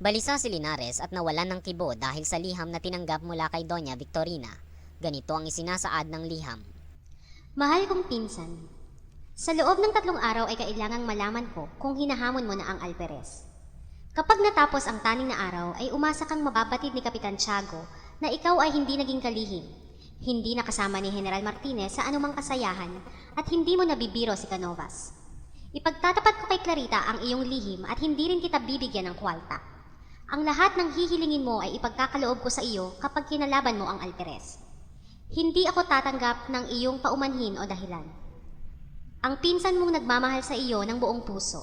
Balisa si Linares at nawalan ng kibo dahil sa liham na tinanggap mula kay Doña Victorina. Ganito ang isinasaad ng liham. Mahal kong pinsan, sa loob ng 3 araw ay kailangang malaman ko kung hinahamon mo na ang Alperes. Kapag natapos ang taning na araw ay umasa kang mababatid ni Kapitan Tiago na ikaw ay hindi naging kalihim, hindi nakasama ni General Martinez sa anumang kasayahan at hindi mo nabibiro si Canovas. Ipagtatapat ko kay Clarita ang iyong lihim at hindi rin kita bibigyan ng kwalta. Ang lahat ng hihilingin mo ay ipagkakaloob ko sa iyo kapag kinalaban mo ang Alperes. Hindi ako tatanggap ng iyong paumanhin o dahilan. Ang pinsan mong nagmamahal sa iyo ng buong puso,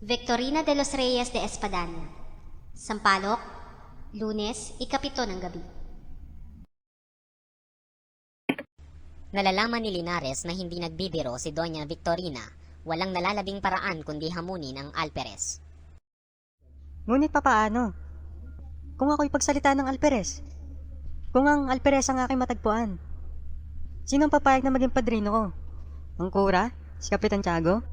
Victorina de los Reyes de Espadanya. Sampaloc, Lunes, 7 ng gabi. Nalalaman ni Linares na hindi nagbibiro si Doña Victorina. Walang nalalabing paraan kundi hamunin ang Alperes. Ngunit papaano? Kung ako'y pagsalita ng Alperes? Kung ang Alperes ang aking matagpuan? Sino ang papayag na maging padrino ko? Ang kura? Si Kapitan Tiago?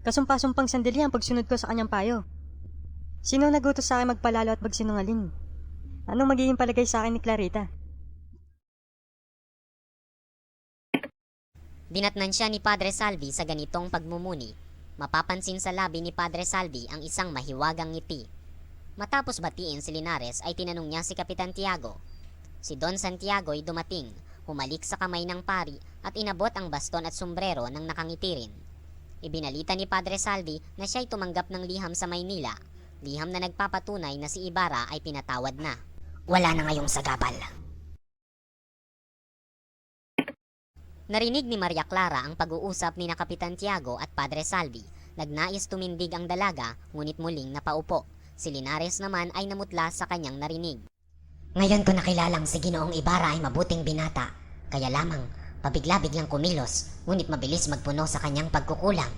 Kasumpa-sumpang sandali ang pagsunod ko sa kanyang payo. Sino nagutos sa akin magpalalo at magsinungaling? Anong magiging palagay sa akin ni Clarita? Dinatnan siya ni Padre Salvi sa ganitong pagmumuni. Mapapansin sa labi ni Padre Salvi ang isang mahiwagang ngiti. Matapos batiin si Linares ay tinanong niya si Kapitan Tiago. Si Don Santiago ay dumating, humalik sa kamay ng pari at inabot ang baston at sombrero ng nakangiti rin. Ibinalita ni Padre Salvi na siya'y tumanggap ng liham sa Maynila, liham na nagpapatunay na si Ibarra ay pinatawad na. Wala na ngayong sagabal. Narinig ni Maria Clara ang pag-uusap ni na Kapitan Tiago at Padre Salvi. Nagnais tumindig ang dalaga, ngunit muling napaupo. Si Linares naman ay namutla sa kanyang narinig. Ngayon ko nakilalang si Ginoong Ibarra ay mabuting binata, kaya lamang pabigla-biglang kumilos, ngunit mabilis magpuno sa kanyang pagkukulang,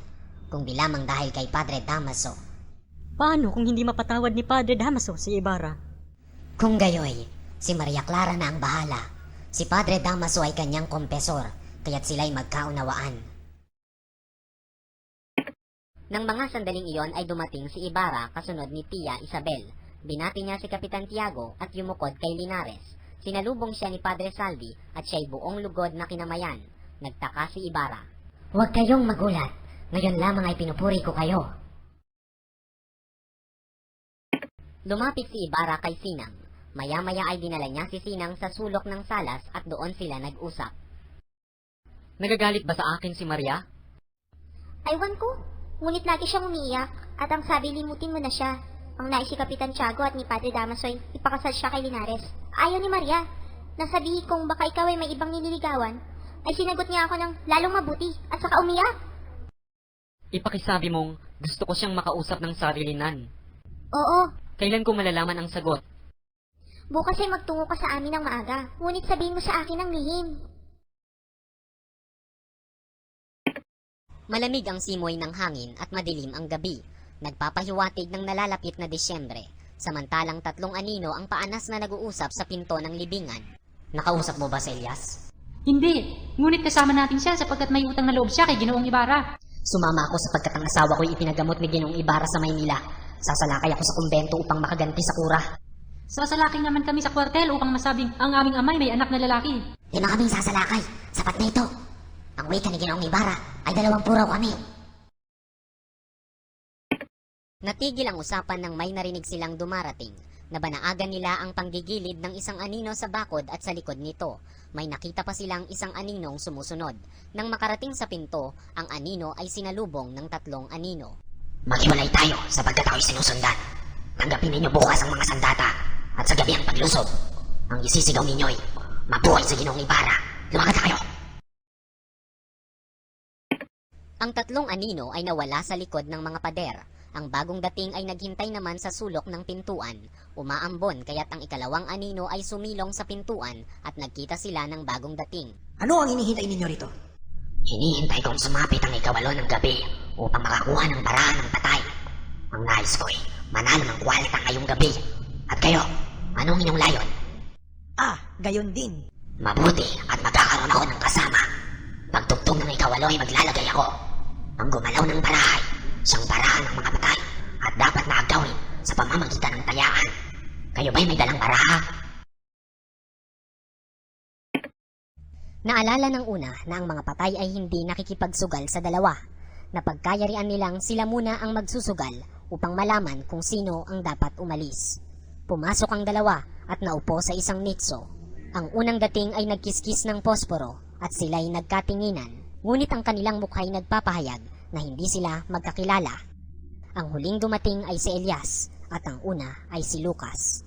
kung di lamang dahil kay Padre Damaso. Paano kung hindi mapatawad ni Padre Damaso si Ibarra? Kung gayoy, si Maria Clara na ang bahala. Si Padre Damaso ay kanyang kompesor, kaya't sila'y magkaunawaan. Nang mga sandaling iyon ay dumating si Ibarra kasunod ni Tia Isabel. Binati niya si Kapitan Tiago at yumukod kay Linares. Sinalubong siya ni Padre Salvi at siya'y buong lugod na kinamayan. Nagtaka si Ibarra. Huwag kayong magulat. Ngayon lamang ay pinupuri ko kayo. Lumapit si Ibarra kay Sinang. Maya-maya ay dinala niya si Sinang sa sulok ng salas at doon sila nag-usap. Nagagalit ba sa akin si Maria? Aywan ko. Ngunit lagi siyang umiiyak at ang sabi limutin mo na siya. Ang nais si Kapitan Tiago at ni Padre Damaso ay ipakasal siya kay Linares. Ayaw ni Maria. Nasabihin kong baka ikaw ay may ibang nililigawan, ay sinagot niya ako ng lalong mabuti at saka umiyak. Ipakisabi mong gusto ko siyang makausap ng sarilinan. Oo, Kailan ko malalaman ang sagot? bukas ay magtungo ka sa amin ng maaga. Ngunit sabihin mo sa akin ang lihim. Malamig ang simoy ng hangin at madilim ang gabi. Nagpapahiwatig ng nalalapit na Disyembre. Samantalang 3 anino ang paanas na nag-uusap sa pinto ng libingan. Nakausap mo ba si Elias? Hindi, ngunit kasama natin siya sapagkat may utang na loob siya kay Ginoong Ibarra. Sumama ako sapagkat ang asawa ko'y ipinagamot ni Ginoong Ibarra sa Maynila. Sasalakay ako sa kumbento upang makaganti sa kura. Sasalakay naman kami sa kwartel upang masabing ang aming amay may anak na lalaki. Lima kaming sasalakay. Sapat na ito. Ang wika ni Ginoong Ibarra ay 2 puraw kami. Natigil ang usapan nang may narinig silang dumarating. Nabanaagan nila ang panggigilid ng isang anino sa bakod at sa likod nito. May nakita pa silang isang aninong sumusunod. Nang makarating sa pinto, ang anino ay sinalubong ng 3 anino. Maghiwalay tayo sapagkat ako'y sinusundan. Tanggapin ninyo bukas ang mga sandata at sa gabi ang paglusob. Ang isisigaw ninyo'y mabuhay sa Ginoong Ibarra. Lumakad na kayo! Ang 3 anino ay nawala sa likod ng mga pader. Ang bagong dating ay naghintay naman sa sulok ng pintuan. Umaambon kaya't ang 2 anino ay sumilong sa pintuan at nagkita sila ng bagong dating. Ano ang hinihintay ninyo rito? Hinihintay kong sumapit ang 8 ng gabi upang makakuha ng barahan ng patay. Ang nais ko'y manalo ng kwalta ngayong gabi. At kayo, anong inyong layon? Gayon din. Mabuti at magkakaroon ako ng kasama. Pagtugtog ng 8 ay maglalagay ako. Ang gumalaw ng barahay, siyang barahan ng mga patay at dapat na agawin sa pamamagitan ng tayaan. Kayo ba'y may dalang baraha? Naalala ng una na ang mga patay ay hindi nakikipagsugal sa dalawa. Napagkayarian nilang sila muna ang magsusugal upang malaman kung sino ang dapat umalis. Pumasok ang dalawa at naupo sa isang nitso. Ang unang dating ay nagkiskis ng posporo at sila'y nagkatinginan, ngunit ang kanilang mukha'y nagpapahayag na hindi sila magkakilala. Ang huling dumating ay si Elias at ang una ay si Lucas.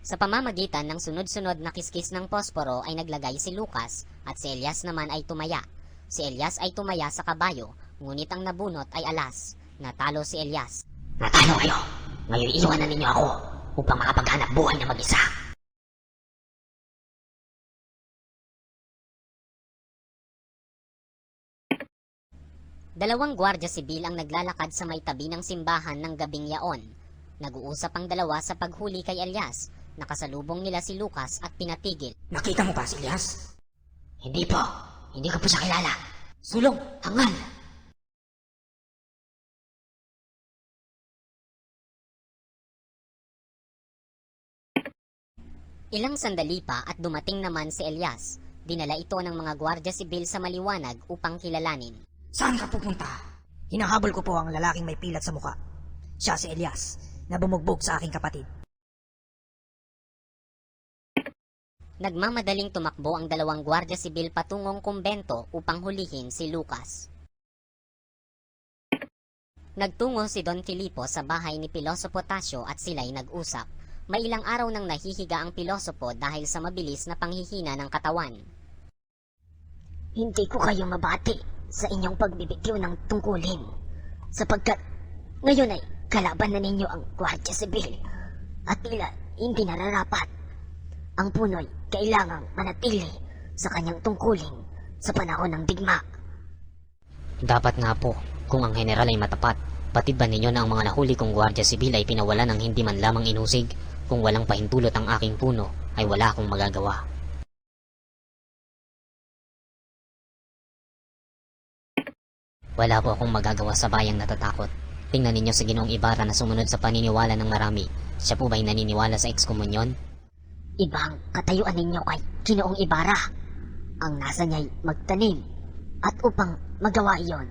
Sa pamamagitan ng sunod-sunod na kiskis ng posporo ay naglagay si Lucas at si Elias naman ay tumaya. Si Elias ay tumaya sa kabayo, ngunit ang nabunot ay alas. Natalo si Elias. Natalo kayo! Ngayon iiwanan ninyo ako upang makapaghanap buhay na mag-isa. Dalawang gwardya sibil ang naglalakad sa may tabi ng simbahan ng gabing yaon. Nag-uusap ang dalawa sa paghuli kay Elias. Nakasalubong nila si Lucas at pinatigil. Nakita mo ba si Elias? Hindi po. Hindi ko po siya kilala. Sulong! Hangal! Ilang sandali pa at dumating naman si Elias. Dinala ito ng mga gwardya sibil sa maliwanag upang kilalanin. Saan ka pupunta? Hinahabol ko po ang lalaking may pilat sa muka. Siya si Elias, na bumugbog sa aking kapatid. Nagmamadaling tumakbo ang dalawang gwardya sibil patungong kumbento upang hulihin si Lucas. Nagtungo si Don Filipo sa bahay ni Pilosopo Tasio at sila'y nag-usap. May ilang araw nang nahihiga ang pilosopo dahil sa mabilis na panghihina ng katawan. Hindi ko kayo mabati sa inyong pagbibitiw ng tungkulin, sapagkat ngayon ay kalaban na ninyo ang gwardya sibil at tila hindi nararapat. Ang puno'y kailangang manatili sa kanyang tungkulin sa panahon ng digma. Dapat nga po, kung ang general ay matapat, batid ba ninyo na ang mga nahuli kong gwardya sibil ay pinawala ng hindi man lamang inusig? Kung walang pahintulot ang aking puno, ay wala akong magagawa. Wala po akong magagawa sa bayang natatakot. Tingnan ninyo sa Ginoong Ibarra na sumunod sa paniniwala ng marami. Siya po ba'y naniniwala sa ekskomunyon? Ibang katayuan ninyo kay Ginoong Ibarra. Ang nasa niya'y magtanim, at upang magawa iyon,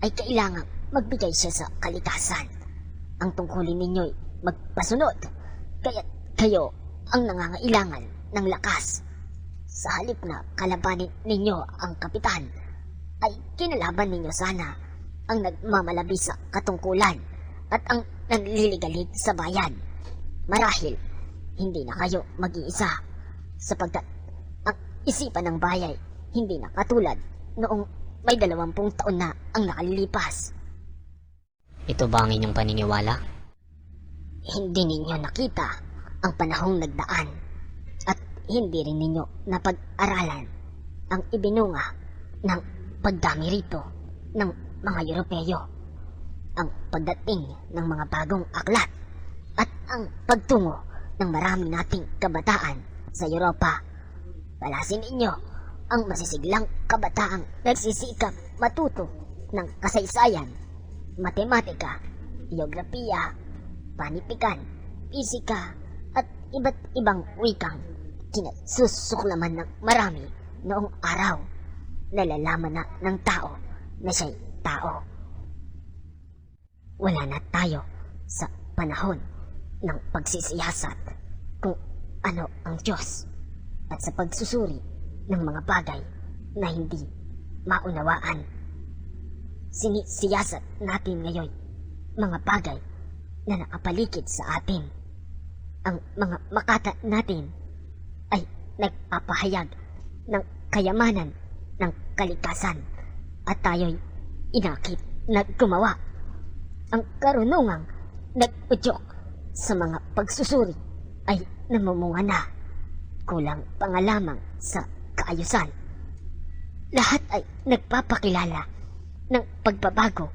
ay kailangang magbigay siya sa kalikasan. Ang tungkulin ninyo'y magpasunod. Kaya't kayo ang nangangailangan ng lakas. Sa halip na kalabanin ninyo ang kapitan, ay kinalaban ninyo sana ang nagmamalabi sa katungkulan at ang nanliligalig sa bayan. Marahil, hindi na kayo mag-iisa, sapagkat ang isipan ng bayay hindi na katulad noong may 20 taon na ang nakalilipas. Ito ba ang inyong paniniwala? Hindi ninyo nakita ang panahong nagdaan at hindi rin ninyo napag-aralan ang ibinunga ng pagdami rito ng mga Europeo, ang pagdating ng mga bagong aklat at ang pagtungo ng marami nating kabataan sa Europa. Palasin ninyo ang masisiglang kabataang nagsisikap matuto ng kasaysayan, matematika, geografiya, panipikan, pisika, at iba't ibang wikang kinasusuklaman ng marami noong araw. Nalalaman na ng tao na siya'y tao. Wala na tayo sa panahon ng pagsisiyasat kung ano ang Diyos at sa pagsusuri ng mga bagay na hindi maunawaan. Sinisiyasat natin ngayon mga bagay na nakapaligid sa atin. Ang mga makata natin ay nagpapahayag ng kayamanan ng kalikasan at tayo'y inakit na gumawa. Ang karunungang nag-udyok sa mga pagsusuri ay namumunga na. Kulang pa nga lamang sa kaayusan. Lahat ay nagpapakilala ng pagbabago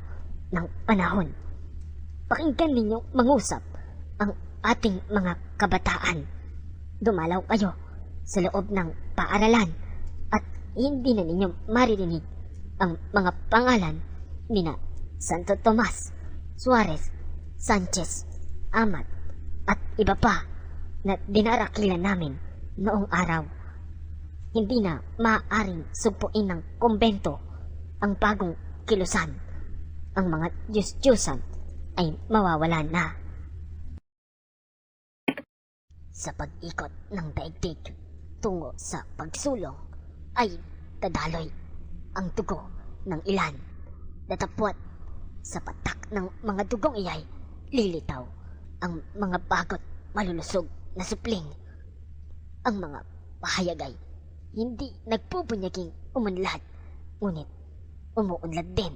ng panahon. Pakinggan ninyong mangusap ang ating mga kabataan. Dumalaw kayo sa loob ng paaralan at hindi na ninyo maririnig ang mga pangalan nina Santo Tomas, Suarez Sanchez, Amat, at iba pa na dinarakilan namin noong araw. Hindi na maaaring sugpuin ng kumbento ang bagong kilusan. Ang mga Diyos-Diyosan ay mawawalan na. Sa pag-ikot ng daigdig tungo sa pagsulong ay dadaloy ang dugo ng ilan. Datapwat sa patak ng mga dugong iyay lilitaw ang mga bagot malulusog na supling. Ang mga pahayag ay hindi nagpupunyaging umunlad, ngunit umuunlad din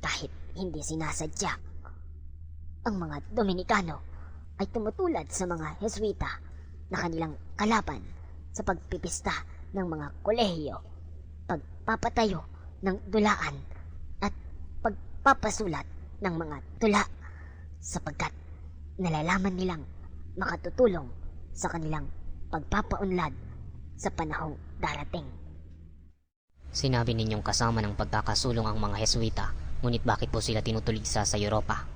kahit hindi sinasadya. Ang mga Dominikano ay tumutulad sa mga Jesuita na kanilang kalaban sa pagpipista ng mga kolehiyo, pagpapatayo ng dulaan at pagpapasulat ng mga tula sapagkat nalalaman nilang makatutulong sa kanilang pagpapaunlad sa panahong darating. Sinabi ninyong kasama ng pagkakasulong ang mga Heswita, ngunit bakit po sila tinutuligsa sa Europa?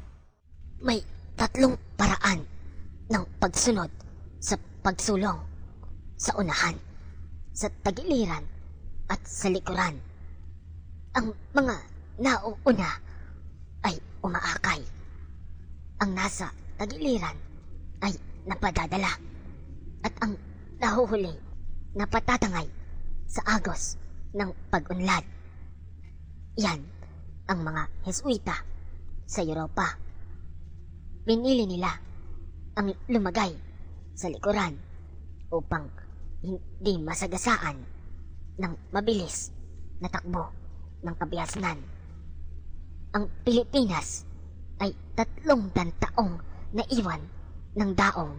May 3 paraan ng pagsunod sa pagsulong: sa unahan, sa tagiliran, at sa likuran. Ang mga nauuna ay umaakay. Ang nasa tagiliran ay napadadala, at ang nahuhuli napatatangay sa agos ng pag-unlad. Yan ang mga Jesuita sa Europa. Pinili nila ang lumagay sa likuran upang hindi masagasaan ng mabilis na takbo ng kabihasnan. Ang Pilipinas ay 300 taong naiwan ng daong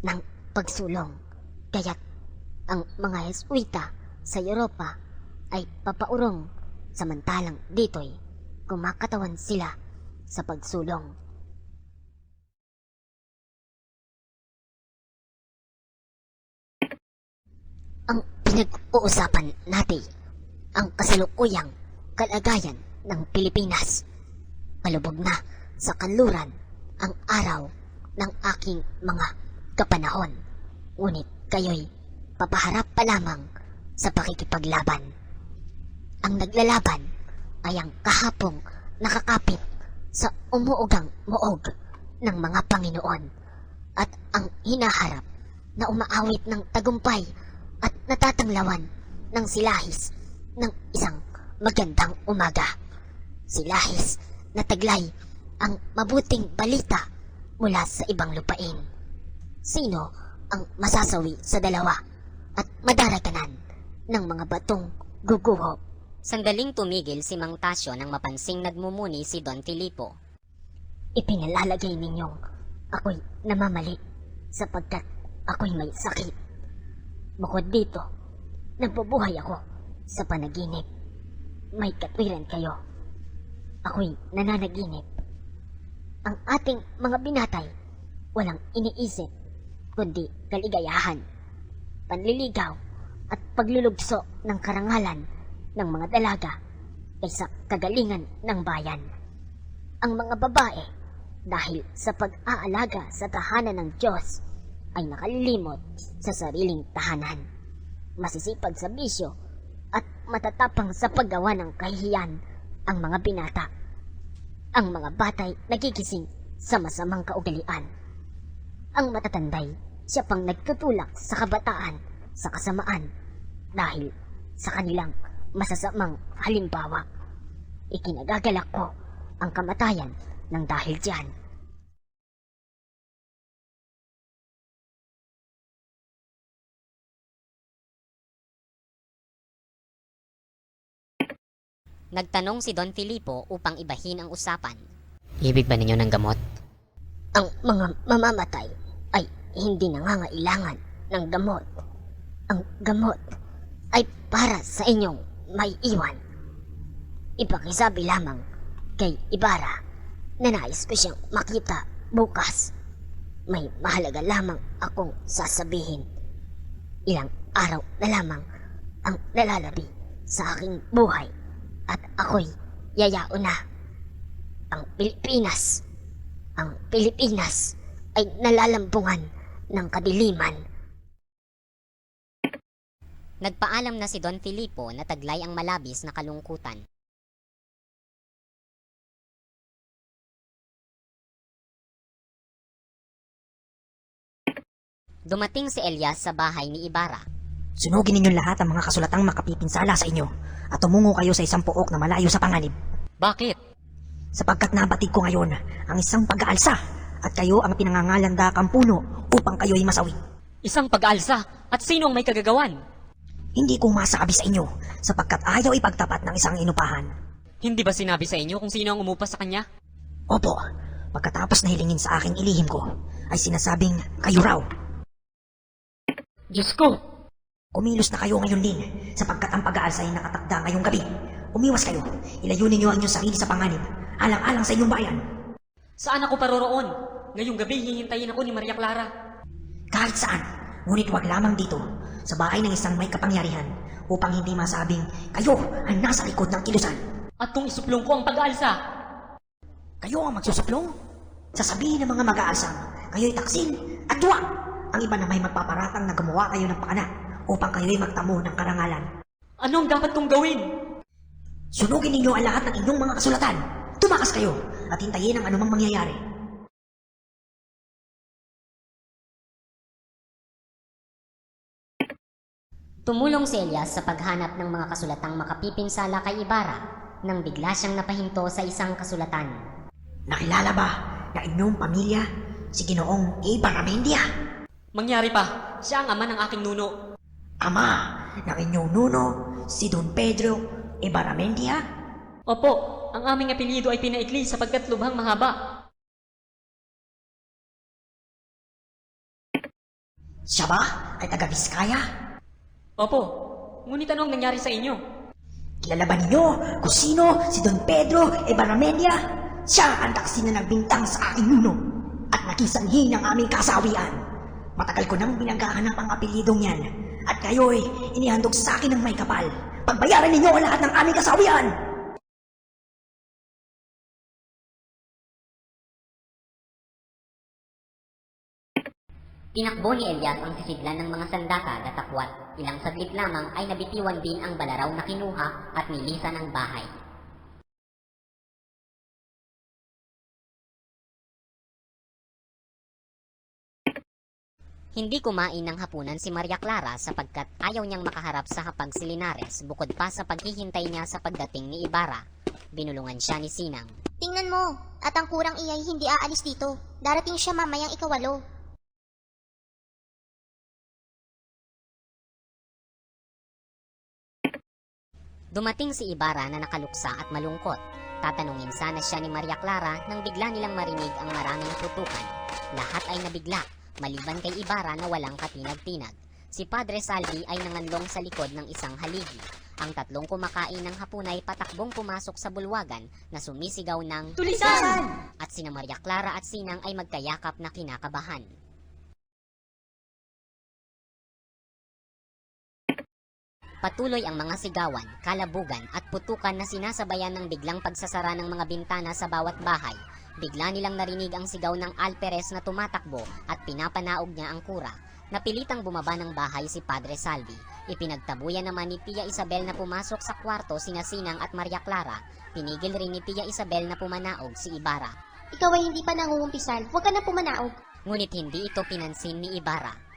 ng pagsulong, kaya't ang mga Jesuita sa Europa ay papaurong, samantalang dito'y kumakatawan sila sa pagsulong. Ang pinag-uusapan natin ang kasalukuyang kalagayan ng Pilipinas. Palubog na sa kanluran ang araw ng aking mga kapanahon, ngunit kayo'y papaharap pa lamang sa pakikipaglaban. Ang naglalaban ay ang kahapong nakakapit sa umuugang muog ng mga Panginoon, at ang hinaharap na umaawit ng tagumpay at natatanglawan ng silahis ng isang magandang umaga. Silahis na taglay ang mabuting balita mula sa ibang lupain. Sino ang masasawi sa dalawa at madaraganan ng mga batong guguho? Sandaling tumigil si Mang Tasyo nang mapansing nagmumuni si Don Filipo. Ipinalalagay ninyong ako'y namamali sapagkat ako'y may sakit. Bukod dito, nagbubuhay ako sa panaginip. May katwiran kayo. Ako'y nananaginip. Ang ating mga binatay walang iniisip kundi kaligayahan, panliligaw at paglulugso ng karangalan ng mga dalaga kaysa kagalingan ng bayan. Ang mga babae, dahil sa pag-aalaga sa tahanan ng Diyos, ay nakalilimot sa sariling tahanan, masisipag sa bisyo at matatapang sa paggawa ng kahihiyan ang mga binata. Ang mga batay nagigising sa masamang kaugalian. Ang matatanday, siya pang nagtutulak sa kabataan sa kasamaan dahil sa kanilang masasamang halimbawa. Ikinagagalak ko ang kamatayan ng dahil diyan. Nagtanong si Don Filipo upang ibahin ang usapan. Ibig ba ninyo ng gamot? Ang mga mamamatay ay hindi nangangailangan ng gamot. Ang gamot ay para sa inyong may iwan. Ipakisabi lamang kay Ibarra na nais ko siyang makita bukas. May mahalaga lamang akong sasabihin. Ilang araw na lamang ang nalalabi sa aking buhay at ako'y yayao na. Ang Pilipinas Ang Pilipinas ay nalalampungan ng kadiliman. Nagpaalam na si Don Filipo na taglay ang malabis na kalungkutan. Dumating si Elias sa bahay ni Ibarra. Sunugin ninyong lahat ang mga kasulatang makapipinsala sa inyo at tumungo kayo sa isang puok na malayo sa panganib. Bakit? Sapagkat nabatid ko ngayon ang isang pag-aalsa at kayo ang pinangangalandakang puno upang kayo'y masawi. Isang pag-aalsa? At sino ang may kagagawan? Hindi ko masabi sa inyo sapagkat ayaw ipagtapat ng isang inupahan. Hindi ba sinabi sa inyo kung sino ang umupa sa kanya? Opo, pagkatapos na hilingin sa aking ilihim ko, ay sinasabing kayo raw. Diyos ko! Kumilos na kayo ngayon din, sapagkat ang pag-aalsa ay nakatakda ngayong gabi. Umiwas kayo, ilayo ninyo ang inyong sarili sa panganib, alang-alang sa inyong bayan. Saan ako paroroon? Ngayong gabi hihintayin ako ni Maria Clara. Kahit saan, ngunit wag lamang dito, sa bahay ng isang may kapangyarihan, upang hindi masabing kayo ay nasa likod ng kilusan. At kung isuplong ko ang pag-aalsa? Kayo ang magsusuplong? Sasabihin ng mga mag-aalsang, kayo'y taksil at duwag. Ang iba na may magpaparatang na gumawa kayo ng pakana upang kayo'y magtamo ng karangalan. Ano ang dapat kong gawin? Sunugin ninyo ang lahat ng inyong mga kasulatan. Tumakas kayo at hintayin ang anumang mangyayari. Tumulong si Elias sa paghanap ng mga kasulatang makapipinsala kay Ibarra nang bigla siyang napahinto sa isang kasulatan. Nakilala ba na inyong pamilya si Ginoong Ibarramendia? Mangyari pa, siya ang ama ng aking nuno. Ama ng inyong nuno si Don Pedro Ibarramendia? Opo, ang aming apelyido ay pinaikli sapagkat lubhang mahaba. Siya ba ay taga Biskaya? Opo, ngunit ano ang nangyari sa inyo? Kilala ba ninyo kung sino si Don Pedro Ibarramendia? Siya ang taksi na nagbintang sa aking nuno at nakisanhi ng aming kasawian. Matagal ko nang pinaghahanap ang apelyidong yan at kayo'y inihandog sa akin ng may kapal. Pagbayaran ninyo ang lahat ng aming kasawian! Tinakbo ni Elias ang sisidlan ng mga sandata at takwat. Ilang saglit lamang ay nabitiwan din ang balaraw na kinuha at nilisan ang bahay. Hindi kumain ng hapunan si Maria Clara sapagkat ayaw niyang makaharap sa hapag si Linares bukod pa sa paghihintay niya sa pagdating ni Ibarra. Binulungan siya ni Sinang. Tingnan mo, at ang kurang iyay hindi aalis dito. Darating siya mamayang ikawalo. Dumating si Ibarra na nakaluksa at malungkot. Tatanungin sana siya ni Maria Clara nang bigla nilang marinig ang maraming putukan. Lahat ay nabigla, maliban kay Ibarra na walang katinag-tinag. Si Padre Salvi ay nanganlong sa likod ng isang haligi. Ang tatlong kumakain ng hapon ay patakbong pumasok sa bulwagan na sumisigaw ng Tulisan! at sina Maria Clara at Sinang ay magkayakap na kinakabahan. Patuloy ang mga sigawan, kalabugan at putukan na sinasabayan ng biglang pagsasara ng mga bintana sa bawat bahay. Bigla nilang narinig ang sigaw ng alperes na tumatakbo at pinapanaog niya ang kura. Napilitang bumaba ng bahay si Padre Salvi. Ipinagtabuyan naman ni Tia Isabel na pumasok sa kwarto sina Sinang at Maria Clara. Pinigil rin ni Tia Isabel na pumanaog si Ibarra. Ikaw ay hindi pa nangungumpisal. Huwag ka na pumanaog. Ngunit hindi ito pinansin ni Ibarra.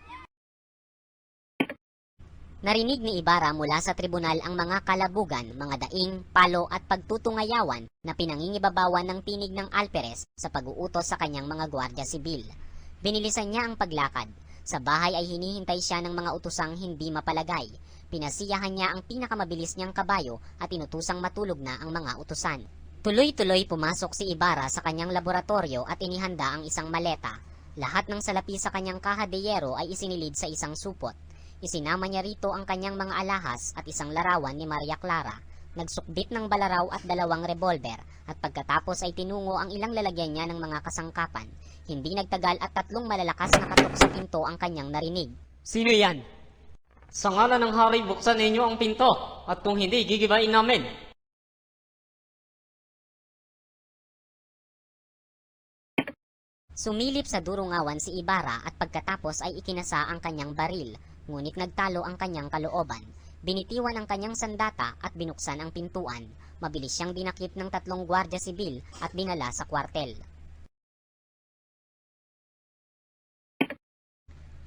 Narinig ni Ibarra mula sa tribunal ang mga kalabugan, mga daing, palo at pagtutungayawan na pinangingibabawan ng tinig ng alperes sa pag-uutos sa kanyang mga gwardya sibil. Binilisan niya ang paglakad. Sa bahay ay hinihintay siya ng mga utusang hindi mapalagay. Pinasiyahan niya ang pinakamabilis niyang kabayo at inutusang matulog na ang mga utusan. Tuloy-tuloy pumasok si Ibarra sa kanyang laboratorio at inihanda ang isang maleta. Lahat ng salapi sa kanyang kaha de yero ay isinilid sa isang supot. Isinama niya rito ang kanyang mga alahas at isang larawan ni Maria Clara. Nagsukbit ng balaraw at 2 revolver at pagkatapos ay tinungo ang ilang lalagyan niya ng mga kasangkapan. Hindi nagtagal at 3 malalakas na katok sa pinto ang kanyang narinig. Sino yan? Sa ngalan ng hari, buksan ninyo ang pinto at kung hindi, gigibain namin. Sumilip sa durungawan si Ibarra at pagkatapos ay ikinasa ang kanyang baril, ngunit nagtalo ang kanyang kalooban. Binitiwan ang kanyang sandata at binuksan ang pintuan. Mabilis siyang dinakip ng 3 gwardya sibil at dinala sa kwartel.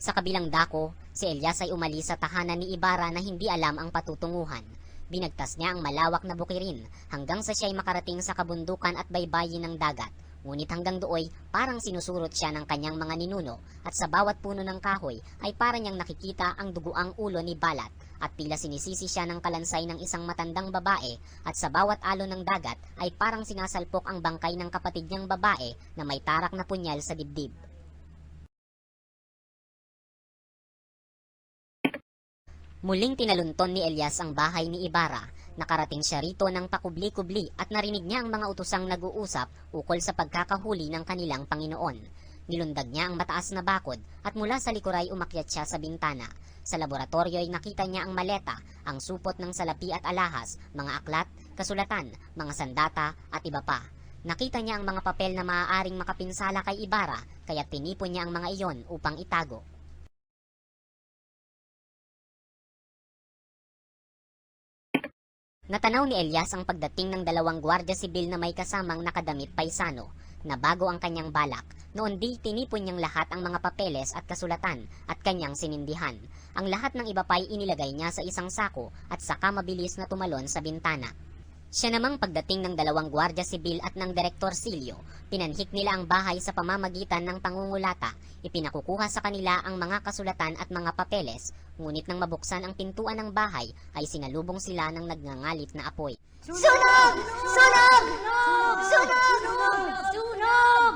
Sa kabilang dako, si Elias ay umalis sa tahanan ni Ibarra na hindi alam ang patutunguhan. Binagtas niya ang malawak na bukirin hanggang sa siya'y makarating sa kabundukan at baybayin ng dagat. Ngunit hanggang dooy, parang sinusurot siya ng kanyang mga ninuno at sa bawat puno ng kahoy ay parang niyang nakikita ang duguang ulo ni Balat at tila sinisisi siya ng kalansay ng isang matandang babae at sa bawat alon ng dagat ay parang sinasalpok ang bangkay ng kapatid niyang babae na may tarak na punyal sa dibdib. Muling tinalunton ni Elias ang bahay ni Ibarra. Nakarating siya rito ng pakubli-kubli at narinig niya ang mga utosang nag-uusap ukol sa pagkakahuli ng kanilang Panginoon. Nilundag niya ang mataas na bakod at mula sa likuray umakyat siya sa bintana. Sa laboratorio ay nakita niya ang maleta, ang supot ng salapi at alahas, mga aklat, kasulatan, mga sandata at iba pa. Nakita niya ang mga papel na maaaring makapinsala kay Ibarra kaya tinipon niya ang mga iyon upang itago. Natanaw ni Elias ang pagdating ng 2 gwardya sibil na may kasamang nakadamit paisano, na bago ang kanyang balak, noon di tinipon niyang lahat ang mga papeles at kasulatan at kanyang sinindihan. Ang lahat ng iba pa'y inilagay niya sa isang sako at saka mabilis na tumalon sa bintana. Siya namang pagdating ng 2 gwardya sibil at ng Direktor Silio, pinanhik nila ang bahay sa pamamagitan ng pangungulata, ipinakukuha sa kanila ang mga kasulatan at mga papeles, ngunit nang mabuksan ang pintuan ng bahay ay sinalubong sila ng nagngangalit na apoy. Sunog! Sunog! Sunog! Sunog!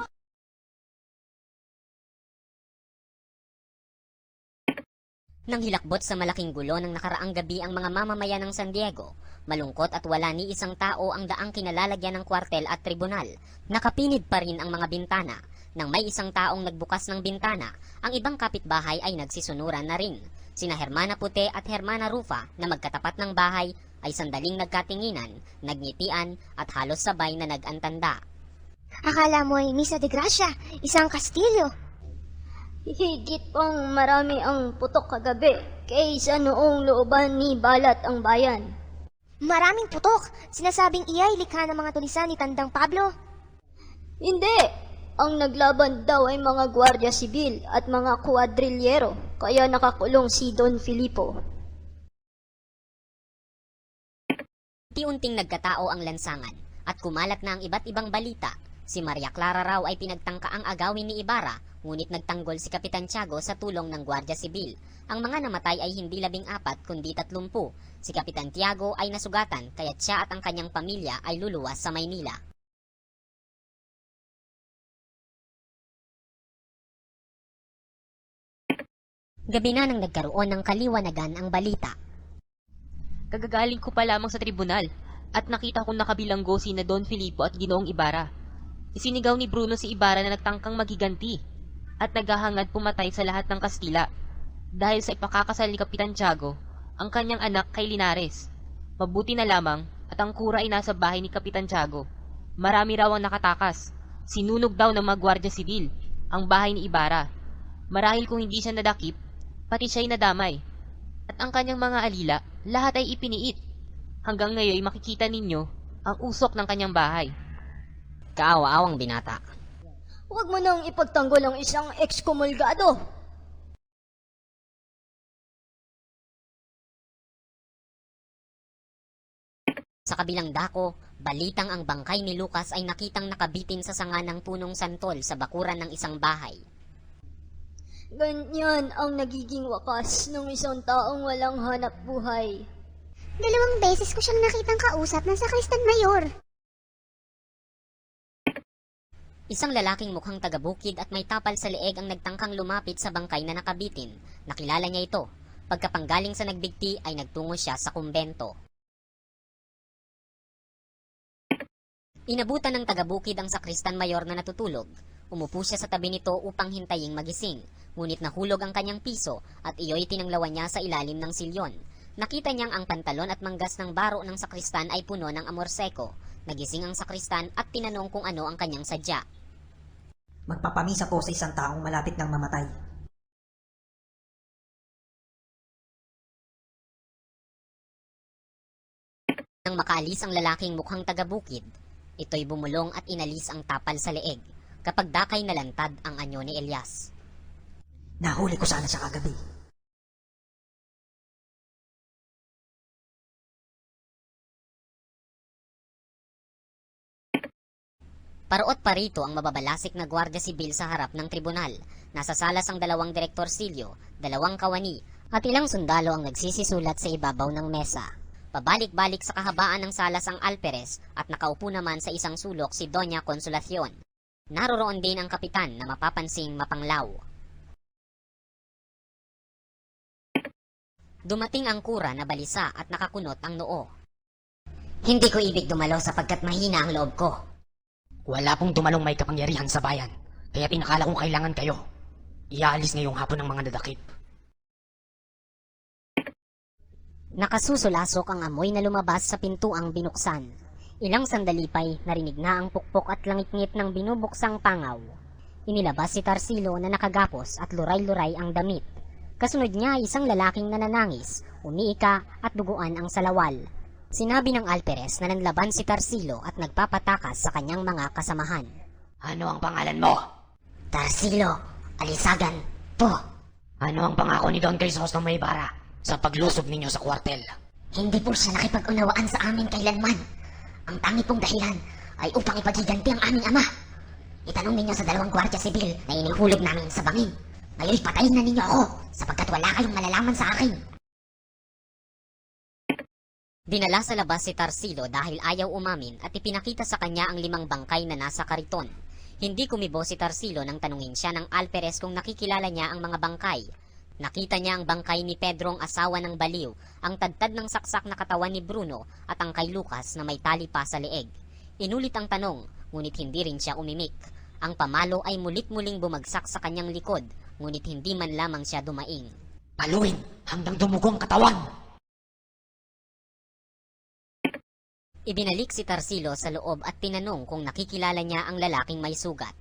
Nang hilakbot sa malaking gulo ng nakaraang gabi ang mga mamamayan ng San Diego, malungkot at wala ni isang tao ang daang kinalalagyan ng kwartel at tribunal. Nakapinid pa rin ang mga bintana. Nang may isang taong nagbukas ng bintana, ang ibang kapitbahay ay nagsisunuran na rin. Sina Hermana Puti at Hermana Rufa na magkatapat ng bahay ay sandaling nagkatinginan, nagngitian at halos sabay na nag-antanda. Akala mo ay Misa de Gracia, isang kastilyo. Higit pang marami ang putok kagabi kaysa noong looban ni Balat ang bayan. Maraming putok? Sinasabing iya'y likha ng mga tulisan ni Tandang Pablo? Hindi! Ang naglaban daw ay mga gwardya sibil at mga kuadrilyero, kaya nakakulong si Don Filipo. Unti-unting nagkatao ang lansangan at kumalat na ang iba't ibang balita. Si Maria Clara raw ay pinagtangkaang agawin ni Ibarra, ngunit nagtanggol si Kapitan Tiago sa tulong ng Gwardya Sibil. Ang mga namatay ay hindi 14 kundi 30. Si Kapitan Tiago ay nasugatan kaya't siya at ang kanyang pamilya ay luluwas sa Maynila. Gabi na nang nagkaroon ng kaliwanagan ang balita. Kagagaling ko pa lamang sa tribunal at nakita kong nakabilanggo sina Don Filipo at Ginoong Ibarra. Isinigaw ni Bruno si Ibarra na nagtangkang magiganti at naghahangad pumatay sa lahat ng Kastila dahil sa ipakakasal ni Kapitan Tiago ang kanyang anak kay Linares. Mabuti na lamang at ang kura ay nasa bahay ni Kapitan Tiago. Marami raw ang nakatakas. Sinunog daw ng mga gwardya sibil ang bahay ni Ibarra. Marahil kung hindi siya nadakip, pati siya'y nadamay. At ang kanyang mga alila, lahat ay ipiniit. Hanggang ngayon makikita ninyo ang usok ng kanyang bahay. Kaawa-awang binata. Huwag mo nang ipagtanggol ang isang ekskomulgado. Sa kabilang dako, balitang ang bangkay ni Lucas ay nakitang nakabitin sa sanga ng punong santol sa bakuran ng isang bahay. Ganyan ang nagiging wakas ng isang taong walang hanap buhay. 2 beses ko siyang nakitang kausap ng Sakristan Mayor. Isang lalaking mukhang taga-bukid at may tapal sa leeg ang nagtangkang lumapit sa bangkay na nakabitin. Nakilala niya ito. Pagkapanggaling sa nagbigti ay nagtungo siya sa kumbento. Inabutan ng taga-bukid ang Sakristan Mayor na natutulog. Umupo siya sa tabi nito upang hintaying magising. Ngunit nahulog ang kanyang piso at iyo'y tinanglawan niya sa ilalim ng silyon. Nakita niyang ang pantalon at manggas ng baro ng sakristan ay puno ng amorseko. Nagising ang sakristan at tinanong kung ano ang kanyang sadya. Magpapamisa po sa isang taong malapit ng mamatay. Nang makaalis ang lalaking mukhang taga-bukid, ito'y bumulong at inalis ang tapal sa leeg kapag dakay nalantad ang anyo ni Elias. Nahuli ko sana siya kagabi. Parot pa rito ang mababalasik na gwardiya sibil sa harap ng tribunal. Nasa salas ang 2 direktorsilyo, 2 kawani, at ilang sundalo ang nagsisisulat sa ibabaw ng mesa. Pabalik-balik sa kahabaan ng salas ang Alperes at nakaupo naman sa isang sulok si Doña Consolacion. Naroroon din ang kapitan na mapapansing mapanglaw. Dumating ang kura na balisa at nakakunot ang noo. Hindi ko ibig dumalo sapagkat mahina ang loob ko. Wala pong dumalong may kapangyarihan sa bayan, kaya tinakala kong kailangan kayo. Iaalis ngayong hapon ng mga nadakip. Nakasusulasok ang amoy na lumabas sa pintuang binuksan. Ilang sandali pa'y narinig na ang pukpok at langit-ngit ng binubuksang pangaw. Inilabas si Tarsilo na nakagapos at luray-luray ang damit. Kasunod niya ay isang lalaking nananangis, umiika at duguan ang salawal. Sinabi ng Alperes na nanlaban si Tarsilo at nagpapatakas sa kanyang mga kasamahan. Ano ang pangalan mo? Tarsilo, Alisagan, po. Ano ang pangako ni Don Crisostomo Ibarra sa paglusob ninyo sa kwartel? Hindi po siya nakipag-unawaan sa amin kailanman. Ang tangi pong dahilan ay upang ipagiganti ang aming ama. Itanong ninyo sa 2 gwardiya sibil na inihulog namin sa bangin. Ngayon patayin na ninyo ako sapagkat wala kayong malalaman sa akin. Dinala sa labas si Tarsilo dahil ayaw umamin at ipinakita sa kanya ang 5 bangkay na nasa kariton. Hindi kumibo si Tarsilo nang tanungin siya ng Alperes kung nakikilala niya ang mga bangkay. Nakita niya ang bangkay ni Pedro ang asawa ng baliw, ang tadtad ng saksak na katawan ni Bruno at ang kay Lucas na may tali pa sa leeg. Inulit ang tanong, ngunit hindi rin siya umimik. Ang pamalo ay mulit-muling bumagsak sa kanyang likod, ngunit hindi man lamang siya dumaing. Paluin hanggang dumugo ang katawan! Ibinalik si Tarsilo sa loob at tinanong kung nakikilala niya ang lalaking may sugat.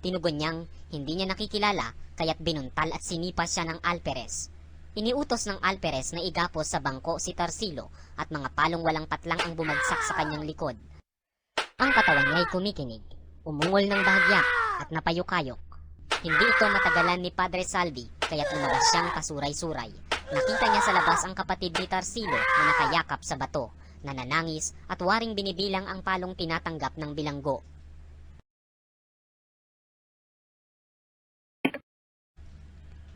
Tinugon niyang hindi niya nakikilala kaya't binuntal at sinipa siya ng Alperes. Iniutos ng Alperes na igapos sa bangko si Tarsilo at mga palong walang patlang ang bumagsak sa kanyang likod. Ang katawan niya ay kumikinig, umungol ng bahagya at napayukayok. Hindi ito matagalan ni Padre Salvi kaya't lumabas siyang pasuray-suray. Nakita niya sa labas ang kapatid ni Tarsilo na nakayakap sa bato, nananangis at waring binibilang ang palong tinatanggap ng bilanggo.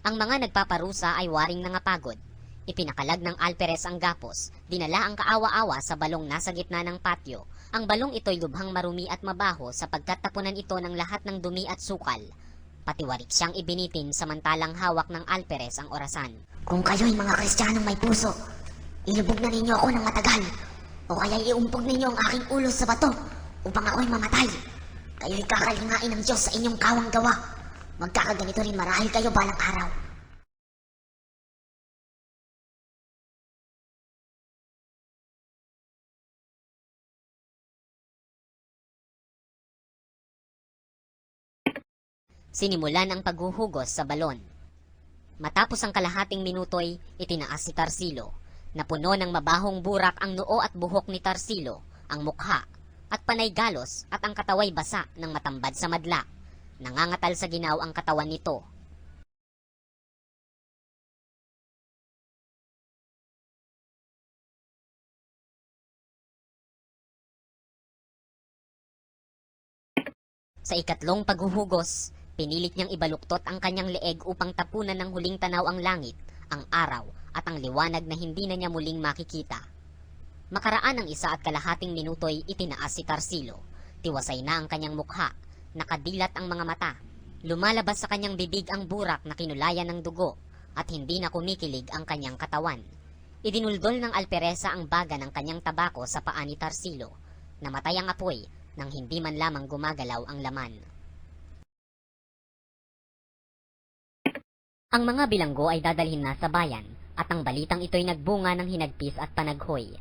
Ang mga nagpaparusa ay waring nangapagod. Ipinakalag ng Alperes ang gapos, dinala ang kaawa-awa sa balong nasa gitna ng patio. Ang balong ito'y lubhang marumi at mabaho sapagkat tapunan ito ng lahat ng dumi at sukal. Patiwarik siyang ibinitin samantalang hawak ng Alperes ang orasan. Kung kayo'y mga Kristiyanong may puso, ilubog na ninyo ako ng matagal. O kaya iumpog ninyo ang aking ulo sa bato upang ako'y mamatay. Kayo'y kakalingain ng Diyos sa inyong kawang gawa. Magkakaganito rin marahil kayo balang araw. Sinimulan ang paghuhugos sa balon. Matapos ang kalahating minuto'y itinaas si Tarsilo. Napuno ng mabahong burak ang noo at buhok ni Tarsilo, ang mukha, at panay galos at ang kataway basa ng matambad sa madla. Nangangatal sa ginaw ang katawan nito. Sa ikatlong paghuhugos, pinilit niyang ibaluktot ang kanyang leeg upang tapunan ng huling tanaw ang langit, ang araw, at ang liwanag na hindi na niya muling makikita. Makaraan ng 1 kalahating minuto'y itinaas si Tarsilo. Tiwasay na ang kanyang mukha, nakadilat ang mga mata. Lumalabas sa kanyang bibig ang burak na kinulayan ng dugo, at hindi na kumikilig ang kanyang katawan. Idinuldol ng Alperesa ang baga ng kanyang tabako sa paa ni Tarsilo. Namatay ang apoy nang hindi man lamang gumagalaw ang laman. Ang mga bilanggo ay dadalhin na sa bayan at ang balitang ito'y nagbunga ng hinagpis at panaghoy.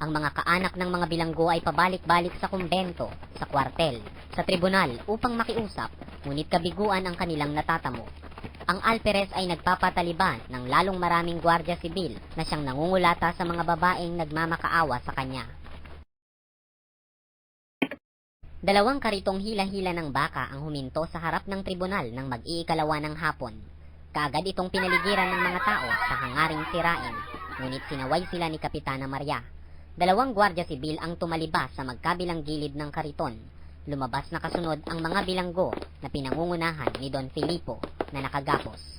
Ang mga kaanak ng mga bilanggo ay pabalik-balik sa kumbento, sa kwartel, sa tribunal upang makiusap ngunit kabiguan ang kanilang natatamo. Ang alperes ay nagpapataliban ng lalong maraming gwardya sibil na siyang nangungulata sa mga babaeng nagmamakaawa sa kanya. Dalawang karitong hila-hila ng baka ang huminto sa harap ng tribunal ng mag-iikalawa ng hapon. Kaagad itong pinaligiran ng mga tao sa hangaring sirain, ngunit sinaway sila ni Kapitana Maria. Dalawang gwardya sibil ang tumalibas sa magkabilang gilid ng kariton. Lumabas na kasunod ang mga bilanggo na pinangungunahan ni Don Filipo na nakagapos.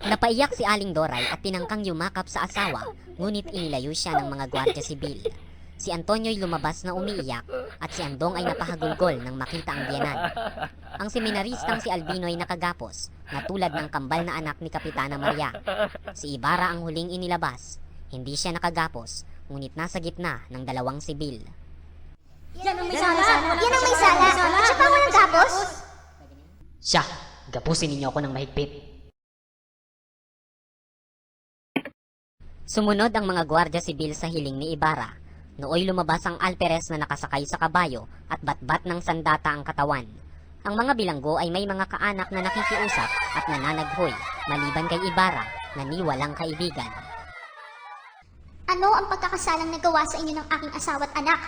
Napaiyak si Aling Doray at tinangkang yumakap sa asawa, ngunit inilayo siya ng mga gwardya sibil. Si Antonio'y lumabas na umiiyak at si Andong ay napahagulgol nang makita ang biyanan. Ang seminaristang si Albino ay nakagapos na tulad ng kambal na anak ni Kapitana Maria. Si Ibarra ang huling inilabas. Hindi siya nakagapos, ngunit nasa gitna ng dalawang sibil. Yan ang may sala! Yan ang may sala! At siya pa walang gapos? Siya, gapusin ninyo ako ng mahigpit. Sumunod ang mga gwardya sibil sa hiling ni Ibarra. Nooy lumabas ang alperes na nakasakay sa kabayo at batbat ng sandata ang katawan. Ang mga bilanggo ay may mga kaanak na nakikiusap at nananaghoy, maliban kay Ibarra na ni walang kaibigan. Ano ang pagkakasalang nagawa sa inyo ng aking asawa't anak?